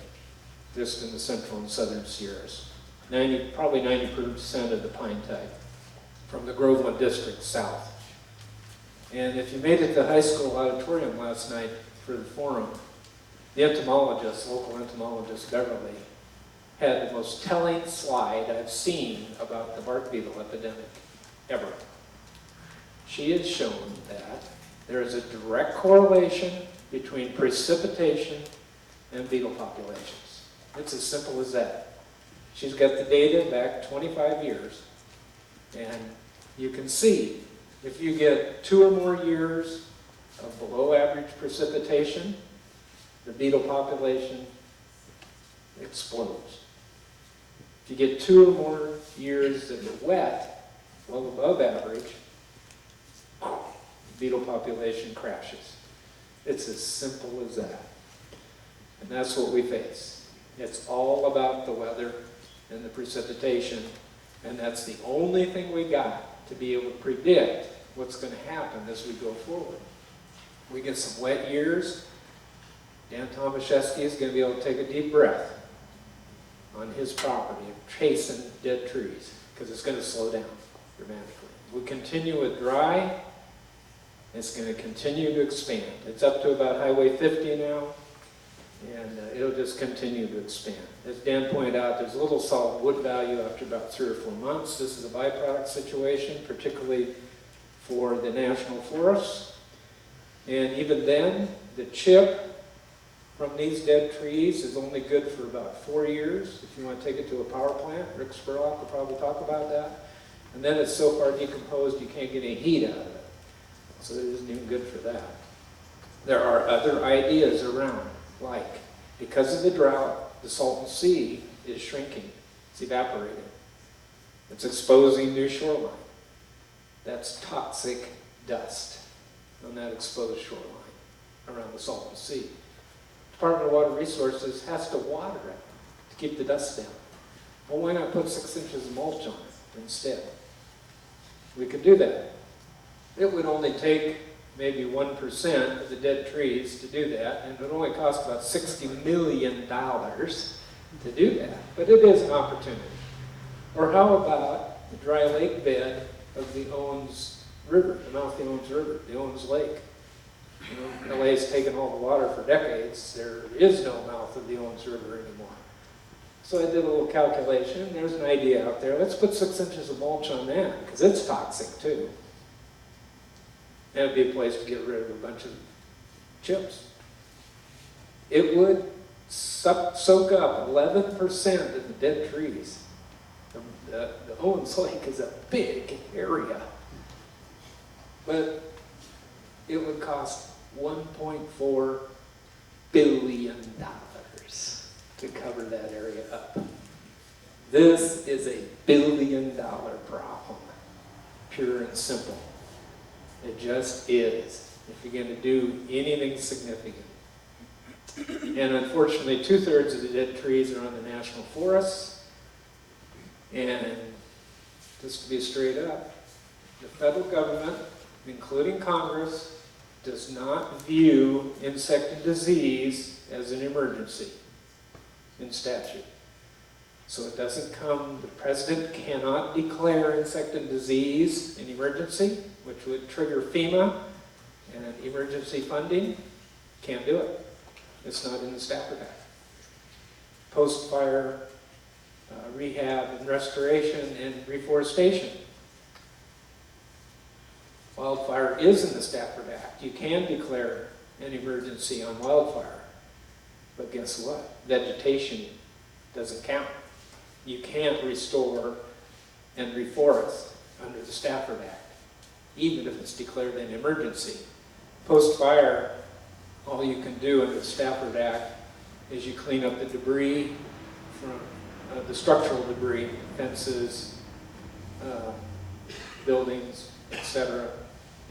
just in the central and southern Sierras. Probably 90% of the pine type from the Groveland district south. And if you made it to the high school auditorium last night, for the forum, the entomologist, local entomologist Beverly, had the most telling slide I've seen about the bark beetle epidemic ever. She has shown that there is a direct correlation between precipitation and beetle populations. It's as simple as that. She's got the data back 25 years, and you can see if you get 2 or more years of below average precipitation, the beetle population explodes. If you get 2 or more years that are wet, well above average, beetle population crashes. It's as simple as that. And that's what we face. It's all about the weather and the precipitation, and that's the only thing we got to be able to predict what's going to happen as we go forward. We get some wet years, Dan Tomaszewski is going to be able to take a deep breath on his property of chasing dead trees, because it's going to slow down dramatically. We continue with dry, it's going to continue to expand. It's up to about Highway 50 now, and it'll just continue to expand. As Dan pointed out, there's a little solid wood value after about 3 or 4 months. This is a byproduct situation, particularly for the national forests. And even then, the chip from these dead trees is only good for about 4 years. If you want to take it to a power plant, Rick Spurlock will probably talk about that. And then it's so far decomposed you can't get any heat out of it. So it isn't even good for that. There are other ideas around, like because of the drought, the Salton Sea is shrinking. It's evaporating. It's exposing new shoreline. That's toxic dust on that exposed shoreline around the Salton Sea. Department of Water Resources has to water it to keep the dust down. Well, why not put 6 inches of mulch on it instead? We could do that. It would only take maybe 1% of the dead trees to do that, and it would only cost about $60 million to do that. But it is an opportunity. Or how about the dry lake bed of the Owens River, the mouth of the Owens River, the Owens Lake? You know, LA's taken all the water for decades. There is no mouth of the Owens River anymore. So I did a little calculation. There's an idea out there. Let's put 6 inches of mulch on that, because it's toxic too. That would be a place to get rid of a bunch of chips. It would soak up 11% of the dead trees. The Owens Lake is a big area. But it would cost $1.4 billion to cover that area up. This is a billion-dollar problem, pure and simple. It just is, if you're going to do anything significant. And unfortunately, 2/3 of the dead trees are on the national forests. And just to be straight up, the federal government, including Congress, does not view insect and disease as an emergency in statute. So it doesn't come, the president cannot declare insect and disease an emergency, which would trigger FEMA and emergency funding. Can't do it. It's not in the Stafford Act. Post-fire rehab and restoration and reforestation. Wildfire is in the Stafford Act. You can declare an emergency on wildfire. But guess what? Vegetation doesn't count. You can't restore and reforest under the Stafford Act, even if it's declared an emergency. Post-fire, all you can do under the Stafford Act is you clean up the debris from the structural debris, fences, buildings, etc.,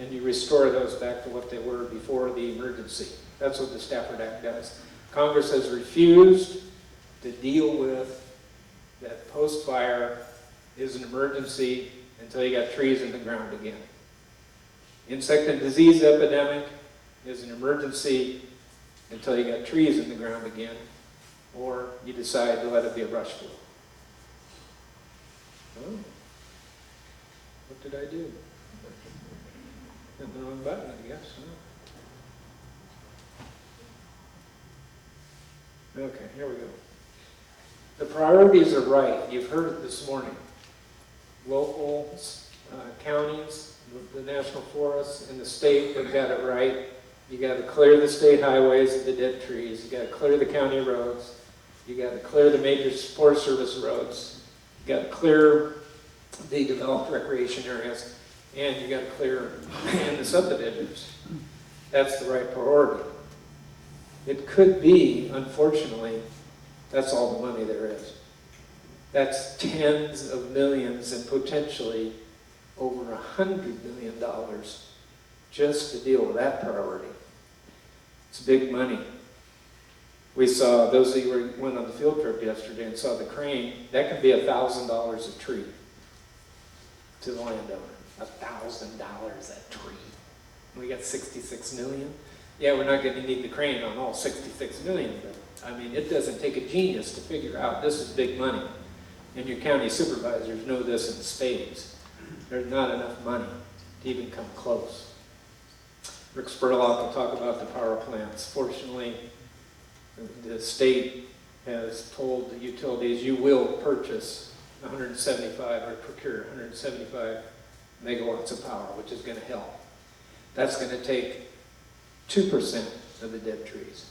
and you restore those back to what they were before the emergency. That's what the Stafford Act does. Congress has refused to deal with that post-fire is an emergency until you got trees in the ground again. Insect and disease epidemic is an emergency until you got trees in the ground again, or you decide to let it be a brush flu. Oh, what did I do? Hit the wrong button, I guess. Huh? Okay, here we go. The priorities are right. You've heard it this morning. Local, counties, the national forests, and the state have got it right. You got to clear the state highways of the dead trees. You got to clear the county roads. You got to clear the major Forest Service roads. You got to clear the developed recreation areas, and you got to clear in the subdivisions. That's the right priority. It could be, unfortunately, that's all the money there is. That's tens of millions and potentially over $100 million just to deal with that priority. It's big money. We saw, those of you who went on the field trip yesterday and saw the crane, that could be $1,000 a tree to the landowner. $1,000 a tree. We got 66 million. Yeah, we're not going to need the crane on all 66 million, but I mean, it doesn't take a genius to figure out this is big money. And your county supervisors know this in spades. There's not enough money to even come close. Rick Spurlock will talk about the power plants. Fortunately, the state has told the utilities, you will purchase 175 or procure 175 megawatts of power, which is going to help. That's going to take 2% of the dead trees.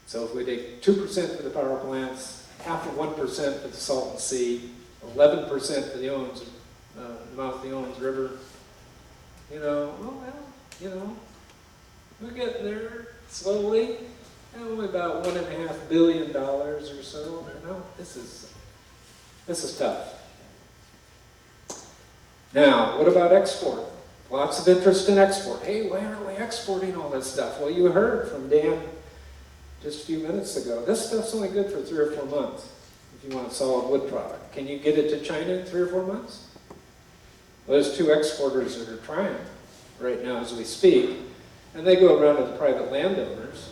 So if we take 2% for the power plants, half of 1% for the Salton Sea, 11% for the Owens, the mouth of the Owens River, we're getting there slowly. Only about $1.5 billion or so. This is tough. Now, what about export? Lots of interest in export. Hey, why aren't we exporting all this stuff? Well, you heard from Dan just a few minutes ago. This stuff's only good for 3 or 4 months if you want a solid wood product. Can you get it to China in 3 or 4 months? Well, there's 2 exporters that are trying right now as we speak, and they go around to the private landowners,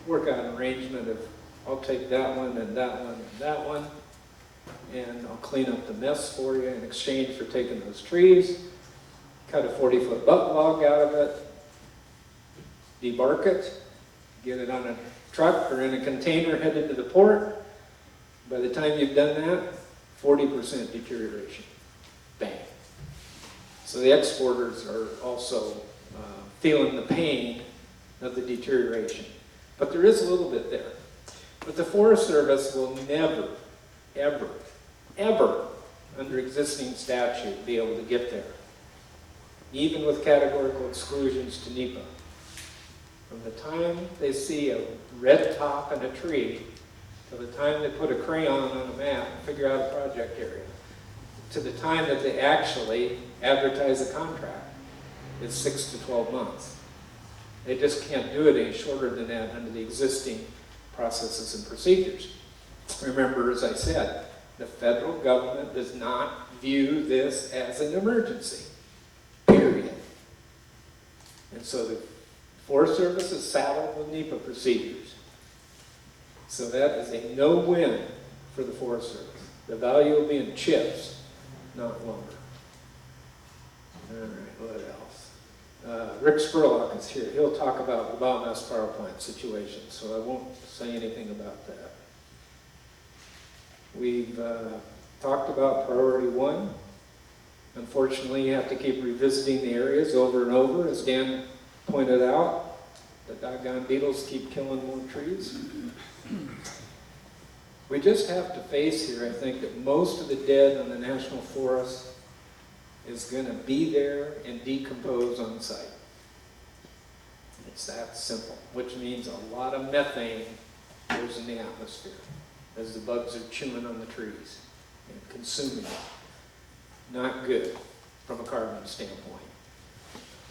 work out an arrangement of, I'll take that one and that one and that one, and I'll clean up the mess for you in exchange for taking those trees, cut a 40-foot butt log out of it, debark it, get it on a truck or in a container headed to the port. By the time you've done that, 40% deterioration. Bang. So the exporters are also feeling the pain of the deterioration. But there is a little bit there. But the Forest Service will never, ever, ever, under existing statute, be able to get there. Even with categorical exclusions to NEPA. From the time they see a red top in a tree, to the time they put a crayon on a map and figure out a project area, to the time that they actually advertise a contract, is 6 to 12 months. They just can't do it any shorter than that under the existing processes and procedures. Remember, as I said, the federal government does not view this as an emergency, period. And so the Forest Service is saddled with NEPA procedures. So that is a no-win for the Forest Service. The value will be in chips, not lumber. All right, what else? Rick Spurlock is here. He'll talk about the biomass power plant situation, so I won't say anything about that. We've talked about priority 1. Unfortunately, you have to keep revisiting the areas over and over. As Dan pointed out, the doggone beetles keep killing more trees. We just have to face here, I think, that most of the dead on the national forest is going to be there and decompose on site. It's that simple, which means a lot of methane goes in the atmosphere as the bugs are chewing on the trees and consuming it. Not good from a carbon standpoint.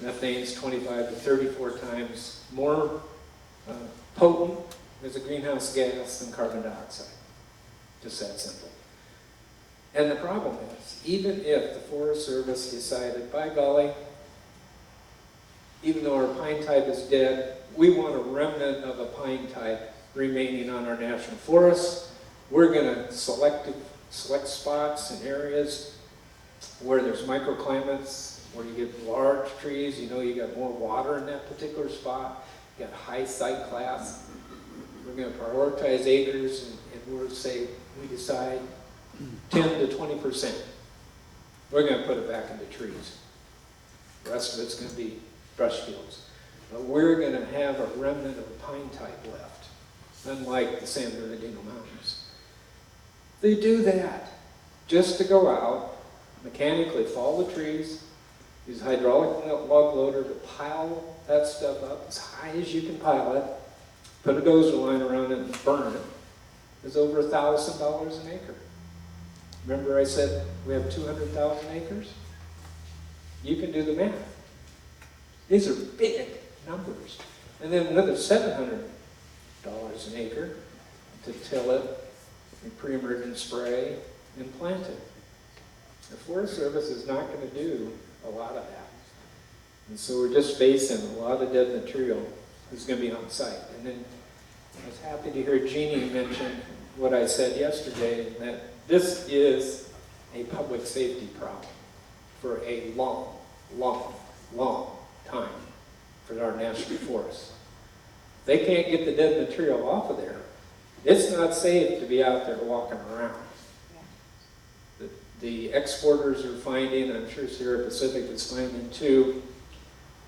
Methane is 25 to 34 times more potent as a greenhouse gas than carbon dioxide. Just that simple. And the problem is, even if the Forest Service decided, by golly, even though our pine type is dead, we want a remnant of a pine type remaining on our national forests. We're going to select spots and areas where there's microclimates, where you get large trees, you got more water in that particular spot, you got high site class. We're going to prioritize acres, and we'll say we decide 10 to 20%. We're going to put it back into trees. The rest of it's going to be brush fields. But we're going to have a remnant of a pine type left, unlike the San Bernardino Mountains. They do that just to go out, mechanically fall the trees, use a hydraulic log loader to pile that stuff up as high as you can pile it, put a dozer line around it and burn it. It's over $1,000 an acre. Remember I said we have 200,000 acres? You can do the math. These are big numbers. And then another $700 an acre to till it, and pre-emergent spray, and plant it. The Forest Service is not going to do a lot of that. And so we're just facing a lot of dead material that's going to be on site. And then I was happy to hear Jeannie mention what I said yesterday, that this is a public safety problem for a long, long, long time for our national forests. They can't get the dead material off of there. It's not safe to be out there walking around. The exporters are finding, I'm sure Sierra Pacific is finding too,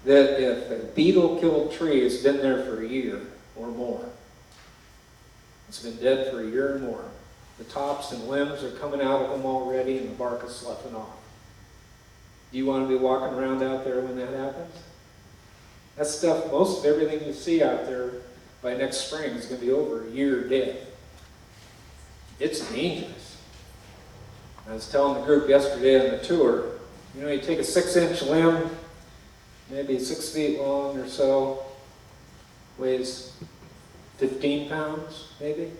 that if a beetle-killed tree has been there for a year or more, it's been dead for a year or more, the tops and limbs are coming out of them already and the bark is sloughing off. Do you want to be walking around out there when that happens? That stuff, most of everything you see out there by next spring is going to be over a year dead. It's dangerous. I was telling the group yesterday on the tour, you know, you take a 6-inch limb, maybe 6 feet long or so, weighs 15 pounds, maybe.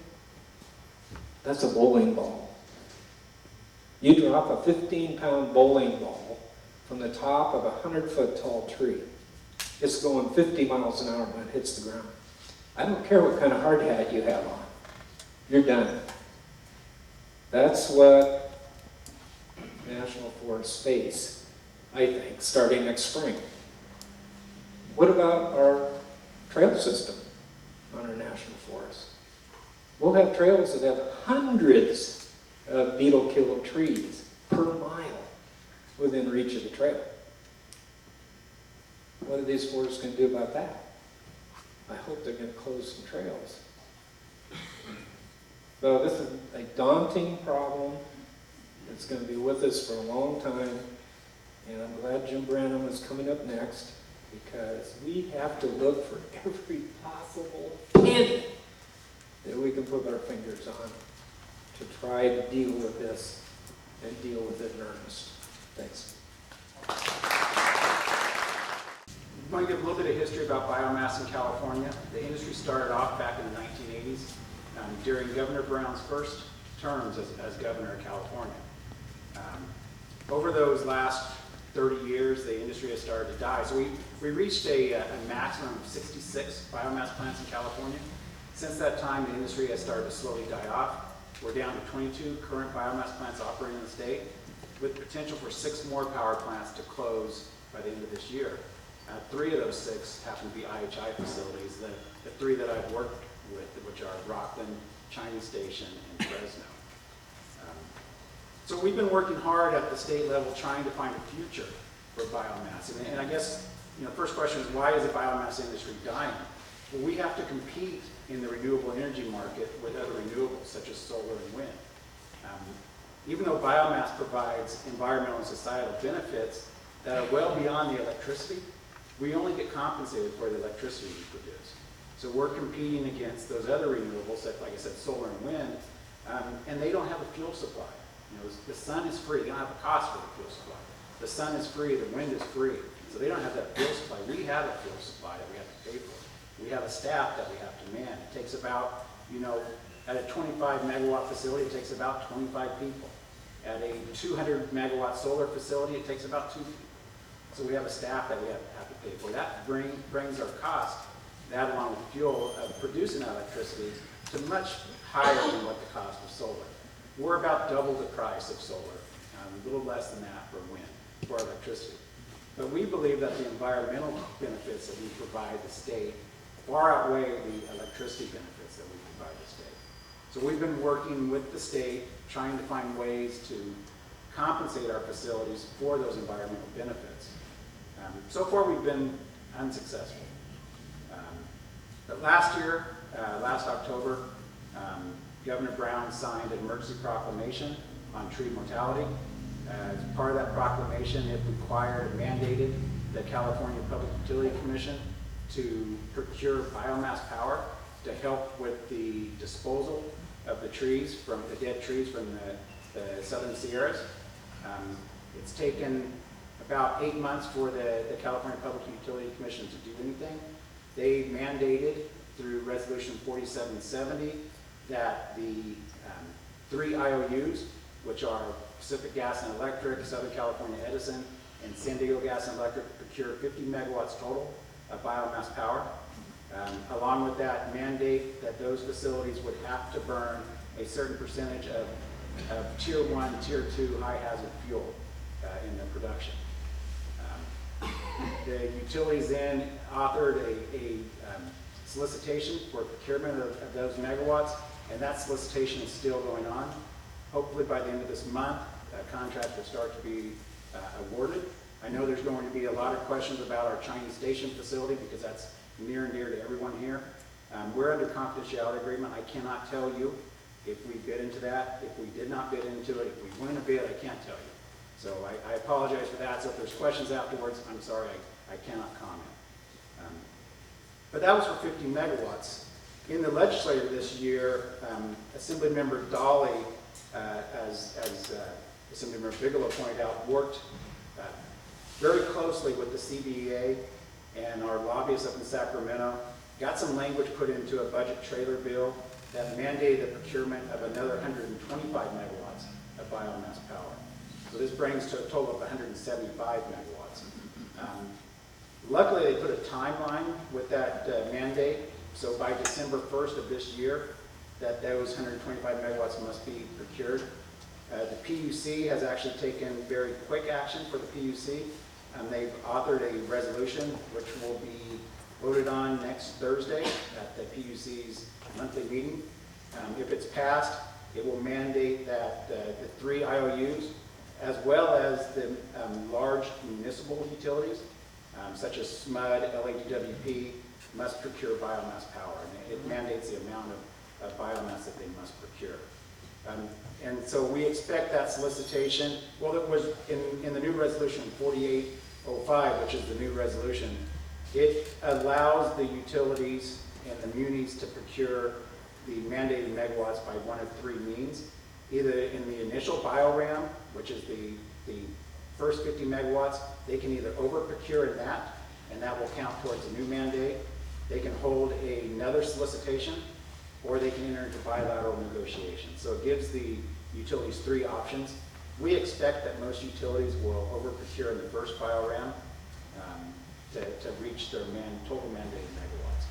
That's a bowling ball. You drop a 15-pound bowling ball from the top of a 100-foot tall tree. It's going 50 miles an hour when it hits the ground. I don't care what kind of hard hat you have on. You're done. That's what national forests face, I think, starting next spring. What about our trail system on our national forests? We'll have trails that have hundreds of beetle-killed trees per mile within reach of the trail. What are these forests going to do about that? I hope they're going to close some trails. So this is a daunting problem. It's going to be with us for a long time. And I'm glad Jim Branham is coming up next, because we have to look for every possible penny that we can put our fingers on to try to deal with this and deal with it in earnest. Thanks. I want to give a little bit of history about biomass in California. The industry started off back in the 1980s during Governor Brown's first terms as governor of California. Over those last 30 years, the industry has started to die. So we reached a maximum of 66 biomass plants in California. Since that time, the industry has started to slowly die off. We're down to 22 current biomass plants operating in the state, with potential for 6 more power plants to close by the end of this year. 3 of those 6 happen to be IHI facilities, the 3 that I've worked with, which are Rockland, Chinese Station, and Fresno. So we've been working hard at the state level trying to find a future for biomass. And I guess, first question is, why is the biomass industry dying? Well, we have to compete in the renewable energy market with other renewables, such as solar and wind. Even though biomass provides environmental and societal benefits that are well beyond the electricity, we only get compensated for the electricity we produce. So we're competing against those other renewables, like I said, solar and wind, and they don't have a fuel supply. The sun is free. They don't have a cost for the fuel supply. The sun is free. The wind is free. So they don't have that fuel supply. We have a fuel supply that we have to pay for. We have a staff that we have to man. It takes about, at a 25 megawatt facility, it takes about 25 people. At a 200 megawatt solar facility, it takes about 2 people. So we have a staff that we have to pay for. That brings our cost, that along with fuel of producing electricity, to much higher than what the cost of solar. We're about double the price of solar, a little less than that for wind, for electricity. But we believe that the environmental benefits that we provide the state far outweigh the electricity benefits that So we've been working with the state, trying to find ways to compensate our facilities for those environmental benefits. So far, we've been unsuccessful. But last year, last October, Governor Brown signed an emergency proclamation on tree mortality. As part of that proclamation, it required and mandated the California Public Utility Commission to procure biomass power to help with the disposal of the trees, from the dead trees from the southern Sierras. It's taken about 8 months for the California Public Utility Commission to do anything. They mandated through Resolution 4770 that the 3 IOUs, which are Pacific Gas and Electric, Southern California Edison, and San Diego Gas and Electric, procure 50 megawatts total of biomass power. Along with that, mandate that those facilities would have to burn a certain percentage of Tier 1, Tier 2 high hazard fuel in their production. The utilities then authored a solicitation for procurement of those megawatts, and that solicitation is still going on. Hopefully by the end of this month, that contract will start to be awarded. I know there's going to be a lot of questions about our Chinese station facility because that's near and dear to everyone here. We're under confidentiality agreement. I cannot tell you if we bid into that, if we did not bid into it, if we win a bid, I can't tell you. So I apologize for that. So if there's questions afterwards, I'm sorry, I cannot comment. But that was for 50 megawatts. In the legislature this year, Assemblymember Dolly, as Assemblymember Bigelow pointed out, worked very closely with the CBEA and our lobbyists up in Sacramento, got some language put into a budget trailer bill that mandated the procurement of another 125 megawatts of biomass power. So this brings to a total of 175 megawatts. Luckily, they put a timeline with that mandate. So by December 1st of this year, that those 125 megawatts must be procured. The PUC has actually taken very quick action for the PUC. They've authored a resolution which will be voted on next Thursday at the PUC's monthly meeting. If it's passed, it will mandate that the 3 IOUs, as well as the large municipal utilities, such as SMUD, LADWP, must procure biomass power. And it mandates the amount of biomass that they must procure. And so we expect that solicitation, well, it was in the new resolution 4805, which is the new resolution, it allows the utilities and the munis to procure the mandated megawatts by one of 3 means. Either in the initial BioRAM, which is the first 50 megawatts, they can either over-procure in that, and that will count towards the new mandate. They can hold another solicitation, or they can enter into bilateral negotiations. So it gives the utilities 3 options. We expect that most utilities will over-procure in the first BioRAM to reach their total mandated megawatts.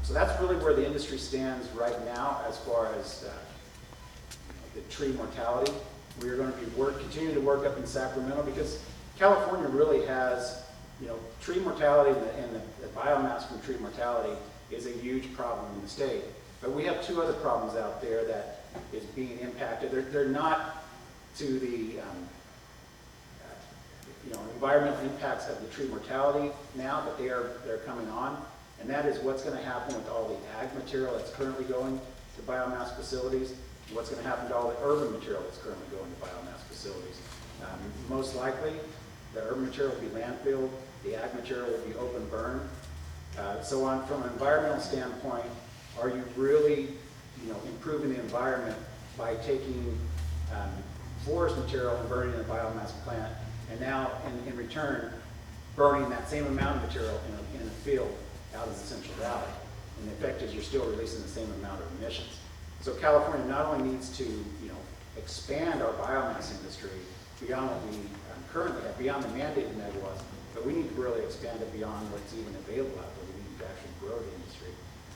So that's really where the industry stands right now as far as the tree mortality. We are going to be continuing to work up in Sacramento because California really has, tree mortality and the biomass from tree mortality is a huge problem in the state. But we have 2 other problems out there that is being impacted. They're not to the environmental impacts of the tree mortality now, but they're coming on. And that is what's going to happen with all the ag material that's currently going to biomass facilities, and what's going to happen to all the urban material that's currently going to biomass facilities. Most likely, the urban material will be landfilled, the ag material will be open burn. So from an environmental standpoint, are you really improving the environment by taking forest material and burning in a biomass plant, and now in return burning that same amount of material in a field out in the Central Valley? And the effect is you're still releasing the same amount of emissions. So California not only needs to expand our biomass industry beyond what we currently have, beyond the mandated megawatts, but we need to really expand it beyond what's even available out there. We need to actually grow the industry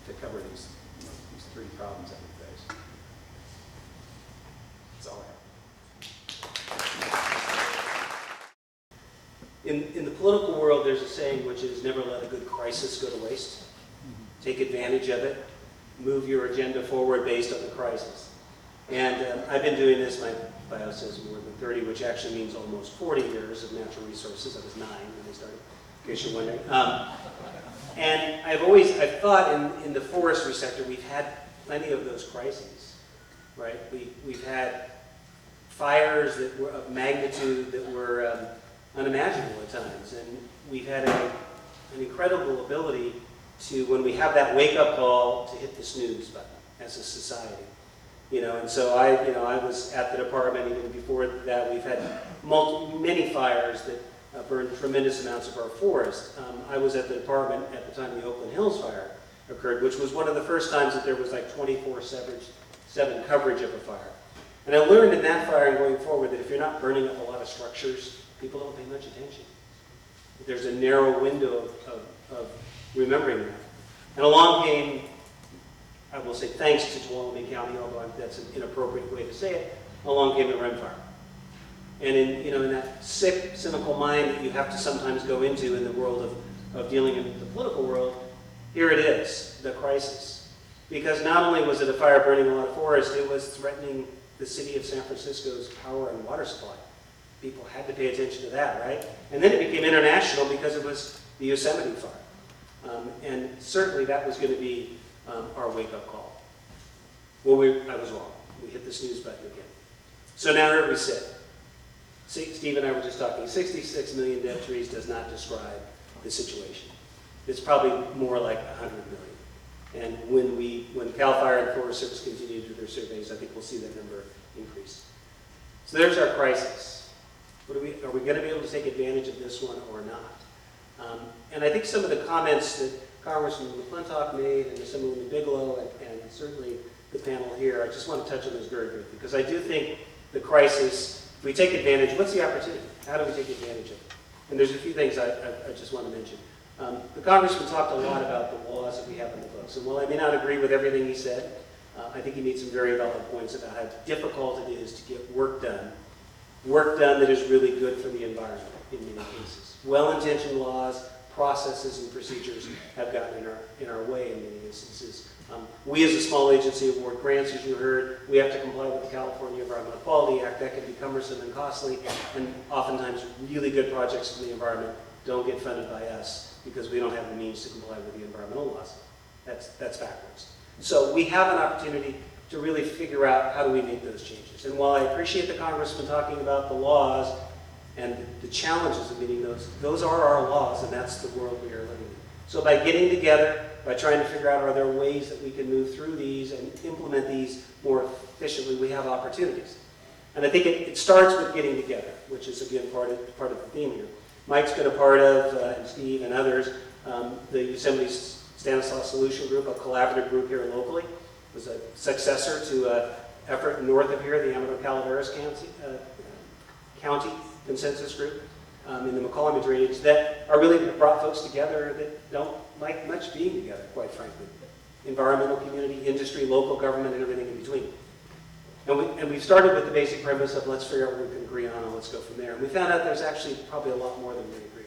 to cover these 3 problems that we face. That's all I have. In the political world, there's a saying which is never let a good crisis go to waste. Take advantage of it. move your agenda forward based on the crisis. And I've been doing this, my bio says more than 30, which actually means almost 40 years of natural resources. I was 9 when I started, in case you're wondering. And I've thought in the forestry sector, we've had plenty of those crises, right? We've had fires that were of magnitude that were unimaginable at times. And we've had an incredible ability to, when we have that wake-up call, to hit the snooze button as a society. And so I was at the department. Even before that, we've had many fires that burned tremendous amounts of our forest. I was at the department at the time the Oakland Hills fire occurred, which was one of the first times that there was like 24/7 coverage of a fire. And I learned in that fire and going forward that if you're not burning up a lot of structures, people don't pay much attention. There's a narrow window of remembering that. And along came, I will say thanks to Tuolumne County, although that's an inappropriate way to say it, along came the Rim Fire. And in that sick, cynical mind that you have to sometimes go into in the world of dealing in the political world, here it is, the crisis. Because not only was it a fire burning a lot of forest, it was threatening the city of San Francisco's power and water supply. People had to pay attention to that, right? And then it became international because it was the Yosemite fire. And certainly that was going to be our wake-up call. Well, I was wrong. We hit the snooze button again. So now here we sit. Steve and I were just talking. 66 million dead trees does not describe the situation. It's probably more like 100 million. And when CAL FIRE and Forest Service continue to do their surveys, I think we'll see that number increase. So there's our crisis. Are we going to be able to take advantage of this one or not? And I think some of the comments that Congressman McClintock made and Assemblywoman Bigelow and certainly the panel here, I just want to touch on those very briefly, because I do think the crisis, if we take advantage, what's the opportunity? How do we take advantage of it? And there's a few things I just want to mention. The Congressman talked a lot about the laws that we have in the books, and while I may not agree with everything he said, I think he made some very valid points about how difficult it is to get work done that is really good for the environment in many cases. Well-intentioned laws, processes, and procedures have gotten in our way in many instances. We as a small agency award grants, as you heard. We have to comply with the California Environmental Quality Act. That can be cumbersome and costly, and oftentimes really good projects for the environment don't get funded by us because we don't have the means to comply with the environmental laws. That's backwards. So we have an opportunity to really figure out how do we make those changes. And while I appreciate the Congressman talking about the laws and the challenges of meeting those are our laws, and that's the world we are living in. So by getting together, by trying to figure out are there ways that we can move through these and implement these more efficiently, we have opportunities. And I think it starts with getting together, which is again part of the theme here. Mike's been a part of, and Steve and others, the Yosemite Stanislaus Solution Group, a collaborative group here locally. It was a successor to an effort north of here, the Amador Calaveras County Consensus Group in the McCollum drainage that are really brought folks together that don't like much being together, quite frankly. Environmental community, industry, local government, and everything in between. And we started with the basic premise of let's figure out what we can agree on and let's go from there. And we found out there's actually probably a lot more than we agree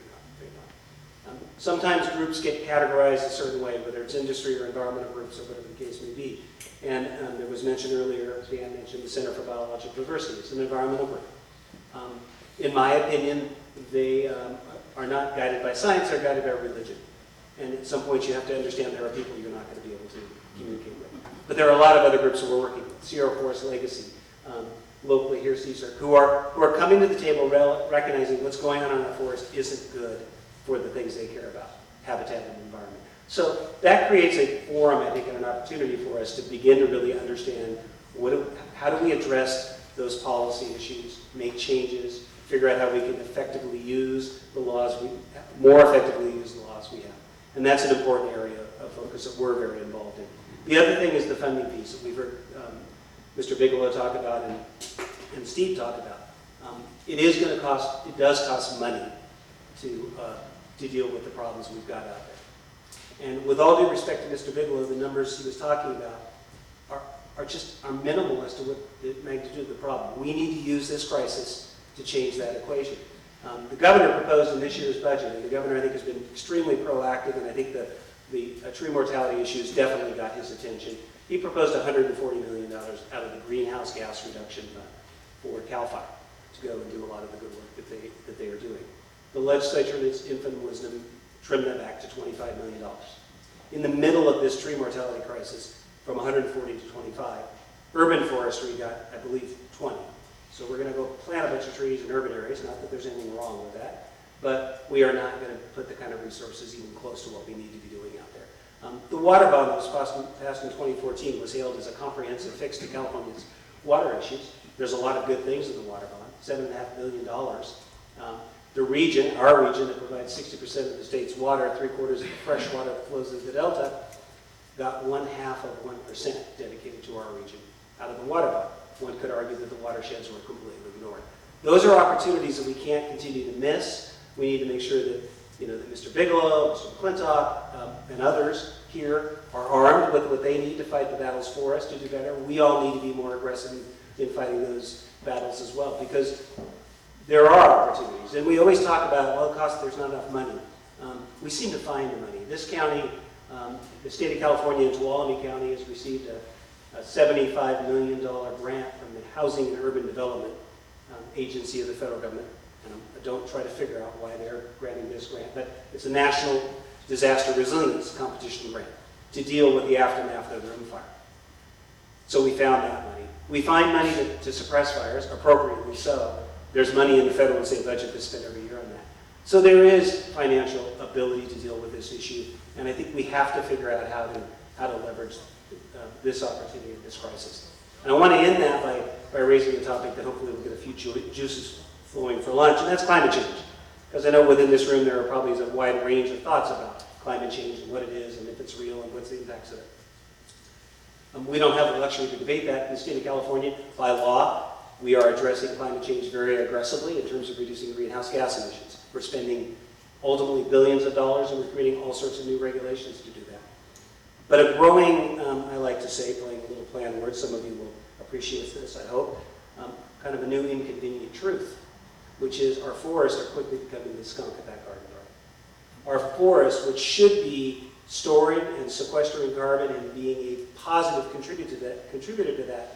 on. Sometimes groups get categorized a certain way, whether it's industry or environmental groups or whatever the case may be. And there was mentioned earlier, Dan mentioned the Center for Biological Diversity. It's an environmental group. In my opinion, they are not guided by science, they're guided by religion. And at some point you have to understand there are people you're not going to be able to communicate with. But there are a lot of other groups that we're working with. Sierra Forest Legacy, locally here, CSERC, who are coming to the table recognizing what's going on in our forest isn't good for the things they care about, habitat and environment. So that creates a forum, I think, and an opportunity for us to begin to really understand how do we address those policy issues, make changes, figure out how we can effectively use the laws, more effectively use the laws we have. And that's an important area of focus that we're very involved in. The other thing is the funding piece that we've heard Mr. Bigelow talk about and Steve talk about. It does cost money to deal with the problems we've got out there. And with all due respect to Mr. Bigelow, the numbers he was talking about are minimal as to what the magnitude of the problem. We need to use this crisis to change that equation. The governor proposed in this year's budget, and the governor I think has been extremely proactive, and I think the the tree mortality issues definitely got his attention. He proposed $140 million out of the greenhouse gas reduction fund for CAL FIRE to go and do a lot of the good work that they are doing. The legislature, in its infinite wisdom, trimmed that back to $25 million. In the middle of this tree mortality crisis, from 140 to 25, urban forestry got, I believe, 20. So we're going to go plant a bunch of trees in urban areas, not that there's anything wrong with that, but we are not going to put the kind of resources even close to what we need to be doing out there. The water bond that was passed in 2014 was hailed as a comprehensive fix to California's water issues. There's a lot of good things in the water bond, $7.5 billion. The region, our region, that provides 60% of the state's water, 3/4 of the fresh water that flows into the Delta, got 0.5% dedicated to our region out of the water bond. One could argue that the watersheds were completely ignored. Those are opportunities that we can't continue to miss. We need to make sure that, that Mr. Bigelow, Mr. McClintock, and others here are armed with what they need to fight the battles for us to do better. We all need to be more aggressive in fighting those battles as well, because there are opportunities. And we always talk about, well, there's not enough money. We seem to find the money. This county, the state of California, and Tuolumne County has received a $75 million grant from the Housing and Urban Development Agency of the federal government. And I don't try to figure out why they're granting this grant, but it's a National Disaster Resilience Competition grant to deal with the aftermath of the room fire. So we found that money. We find money to suppress fires, appropriately so. There's money in the federal and state budget that's spent every year on that. So there is financial ability to deal with this issue, and I think we have to figure out how to leverage this opportunity, this crisis. And I want to end that by raising a topic that hopefully will get a few juices flowing for lunch, and that's climate change. Because I know within this room there are probably a wide range of thoughts about climate change and what it is and if it's real and what's the impacts of it. We don't have the luxury to debate that in the state of California. By law, we are addressing climate change very aggressively in terms of reducing greenhouse gas emissions. We're spending ultimately billions of dollars, and we're creating all sorts of new regulations to do that. But a growing, I like to say, playing a little play on words, some of you will appreciate this, I hope, kind of a new inconvenient truth, which is our forests are quickly becoming the skunk at that garden door. Our forests, which should be storing and sequestering carbon and being a positive contributor to that,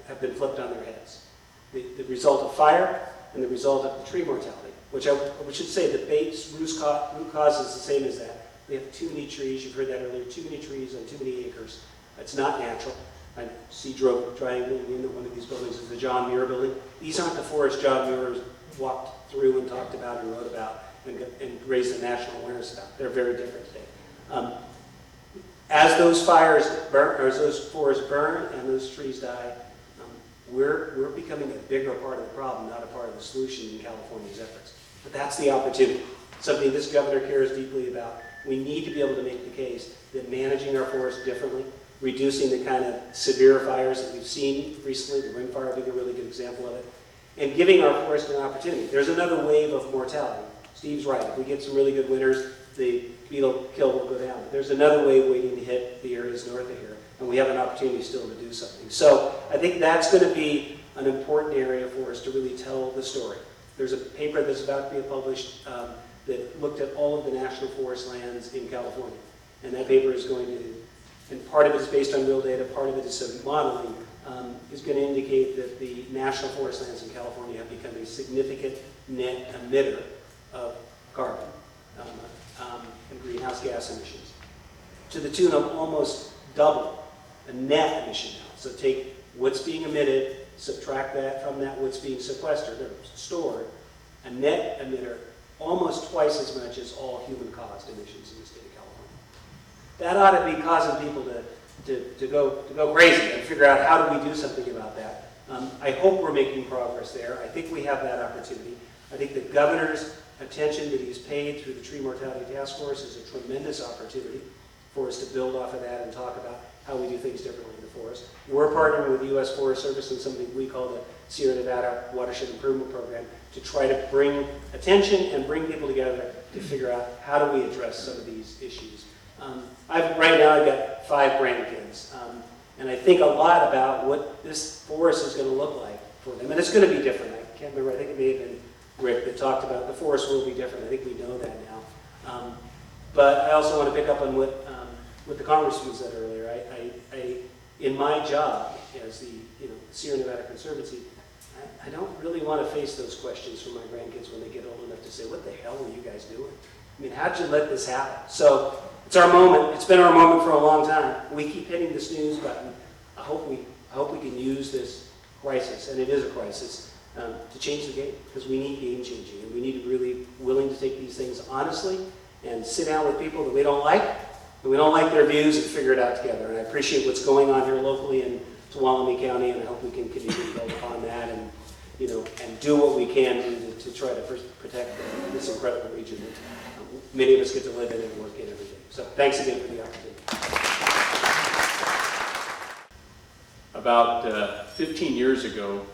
have been flipped on their heads. The result of fire and the result of the tree mortality, which I should say the base root cause is the same as that. We have too many trees, you've heard that earlier, too many trees on too many acres. It's not natural. I see driving into one of these buildings is the John Muir building. These aren't the forests John Muir walked through and talked about and wrote about and raised the national awareness about. They're very different today. As those fires burn, or as those forests burn and those trees die, we're becoming a bigger part of the problem, not a part of the solution in California's efforts. But that's the opportunity. Something this governor cares deeply about. We need to be able to make the case that managing our forests differently, reducing the kind of severe fires that we've seen recently, the ring fire being a really good example of it, and giving our forest an opportunity. There's another wave of mortality. Steve's right. If we get some really good winters, the beetle kill will go down. There's another wave waiting to hit the areas north of here, and we have an opportunity still to do something. So I think that's going to be an important area for us to really tell the story. There's a paper that's about to be published that looked at all of the national forest lands in California. And that paper is going to, and part of it is based on real data, part of it is some modeling, is going to indicate that the national forest lands in California have become a significant net emitter of carbon and greenhouse gas emissions, to the tune of almost double a net emission now. So take what's being emitted, subtract that from that what's being sequestered or stored, a net emitter almost twice as much as all human-caused emissions in the state of California. That ought to be causing people to go crazy and figure out how do we do something about that. I hope we're making progress there. I think we have that opportunity. I think the governor's attention that he's paid through the Tree Mortality Task Force is a tremendous opportunity for us to build off of that and talk about how we do things differently in the forest. We're partnering with the U.S. Forest Service and something we call the Sierra Nevada Watershed Improvement Program to try to bring attention and bring people together to figure out how do we address some of these issues. Right now I've got 5 grandkids, and I think a lot about what this forest is going to look like for them, and it's going to be different. I can't remember, I think it may have been Rick that talked about the forest will be different. I think we know that now. But I also want to pick up on what the Congressman said earlier. In my job as the Sierra Nevada Conservancy, I don't really want to face those questions from my grandkids when they get old enough to say, what the hell were you guys doing? I mean, how'd you let this happen? So it's our moment. It's been our moment for a long time. We keep hitting the snooze button. I hope we can use this crisis, and it is a crisis, to change the game, because we need game changing, and we need to be really willing to take these things honestly and sit down with people that we don't like, and we don't like their views, and figure it out together. And I appreciate what's going on here locally in Tuolumne County, and I hope we can continue to build upon that and do what we can to try to protect this incredible region that many of us get to live in and work in every day. So thanks again for the opportunity. About 15 years ago,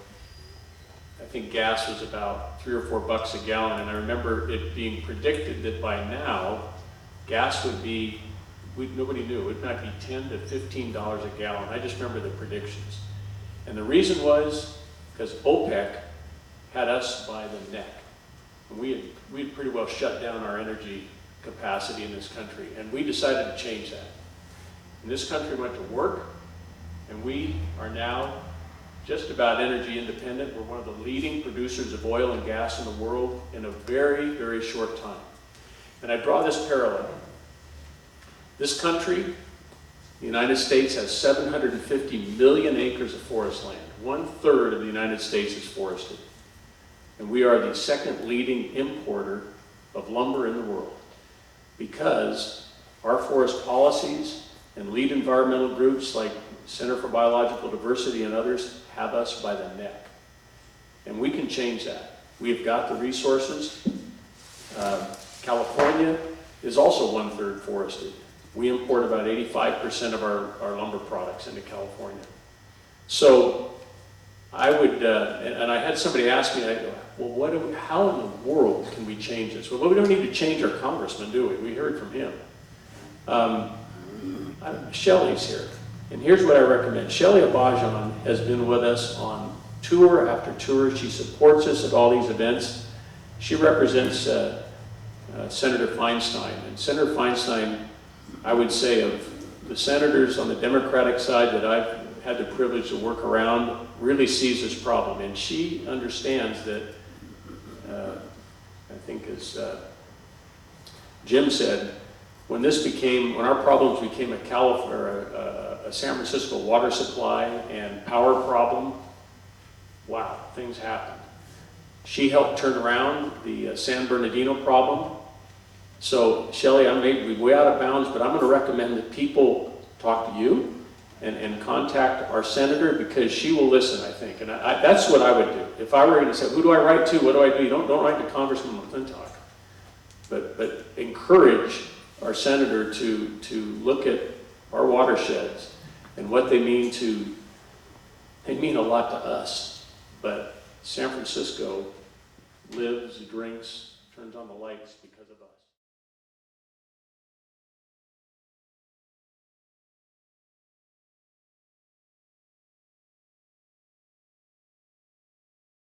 I think gas was about $3 or $4 a gallon, and I remember it being predicted that by now, gas would be, nobody knew, it might be $10 to $15 a gallon. I just remember the predictions. And the reason was because OPEC had us by the neck. And we had pretty well shut down our energy capacity in this country, and we decided to change that. And this country went to work, and we are now just about energy independent. We're one of the leading producers of oil and gas in the world in a very, very short time. And I draw this parallel. This country, the United States, has 750 million acres of forest land. 1/3 of the United States is forested. And we are the second leading importer of lumber in the world because our forest policies and lead environmental groups like Center for Biological Diversity and others have us by the neck. And we can change that. We've got the resources. California is also 1/3 forested. We import about 85% of our lumber products into California. So I would, and I had somebody ask me, I go, well, how in the world can we change this? Well, we don't need to change our congressman, do we? We heard from him. Shelley's here, and here's what I recommend. Shelley Abajan has been with us on tour after tour. She supports us at all these events. She represents Senator Feinstein, and Senator Feinstein, I would say, of the senators on the Democratic side that I've had the privilege to work around, really sees this problem, and she understands that, I think as Jim said, when our problems became a San Francisco water supply and power problem, wow, things happened. She helped turn around the San Bernardino problem. So, Shelley, I may be way out of bounds, but I'm going to recommend that people talk to you and contact our senator, because she will listen, I think. And that's what I would do. If I were going to say, who do I write to? What do I do? Don't write to Congressman McClintock. But encourage our senator to look at our watersheds and what they mean they mean a lot to us. But San Francisco lives, drinks, turns on the lights because of us.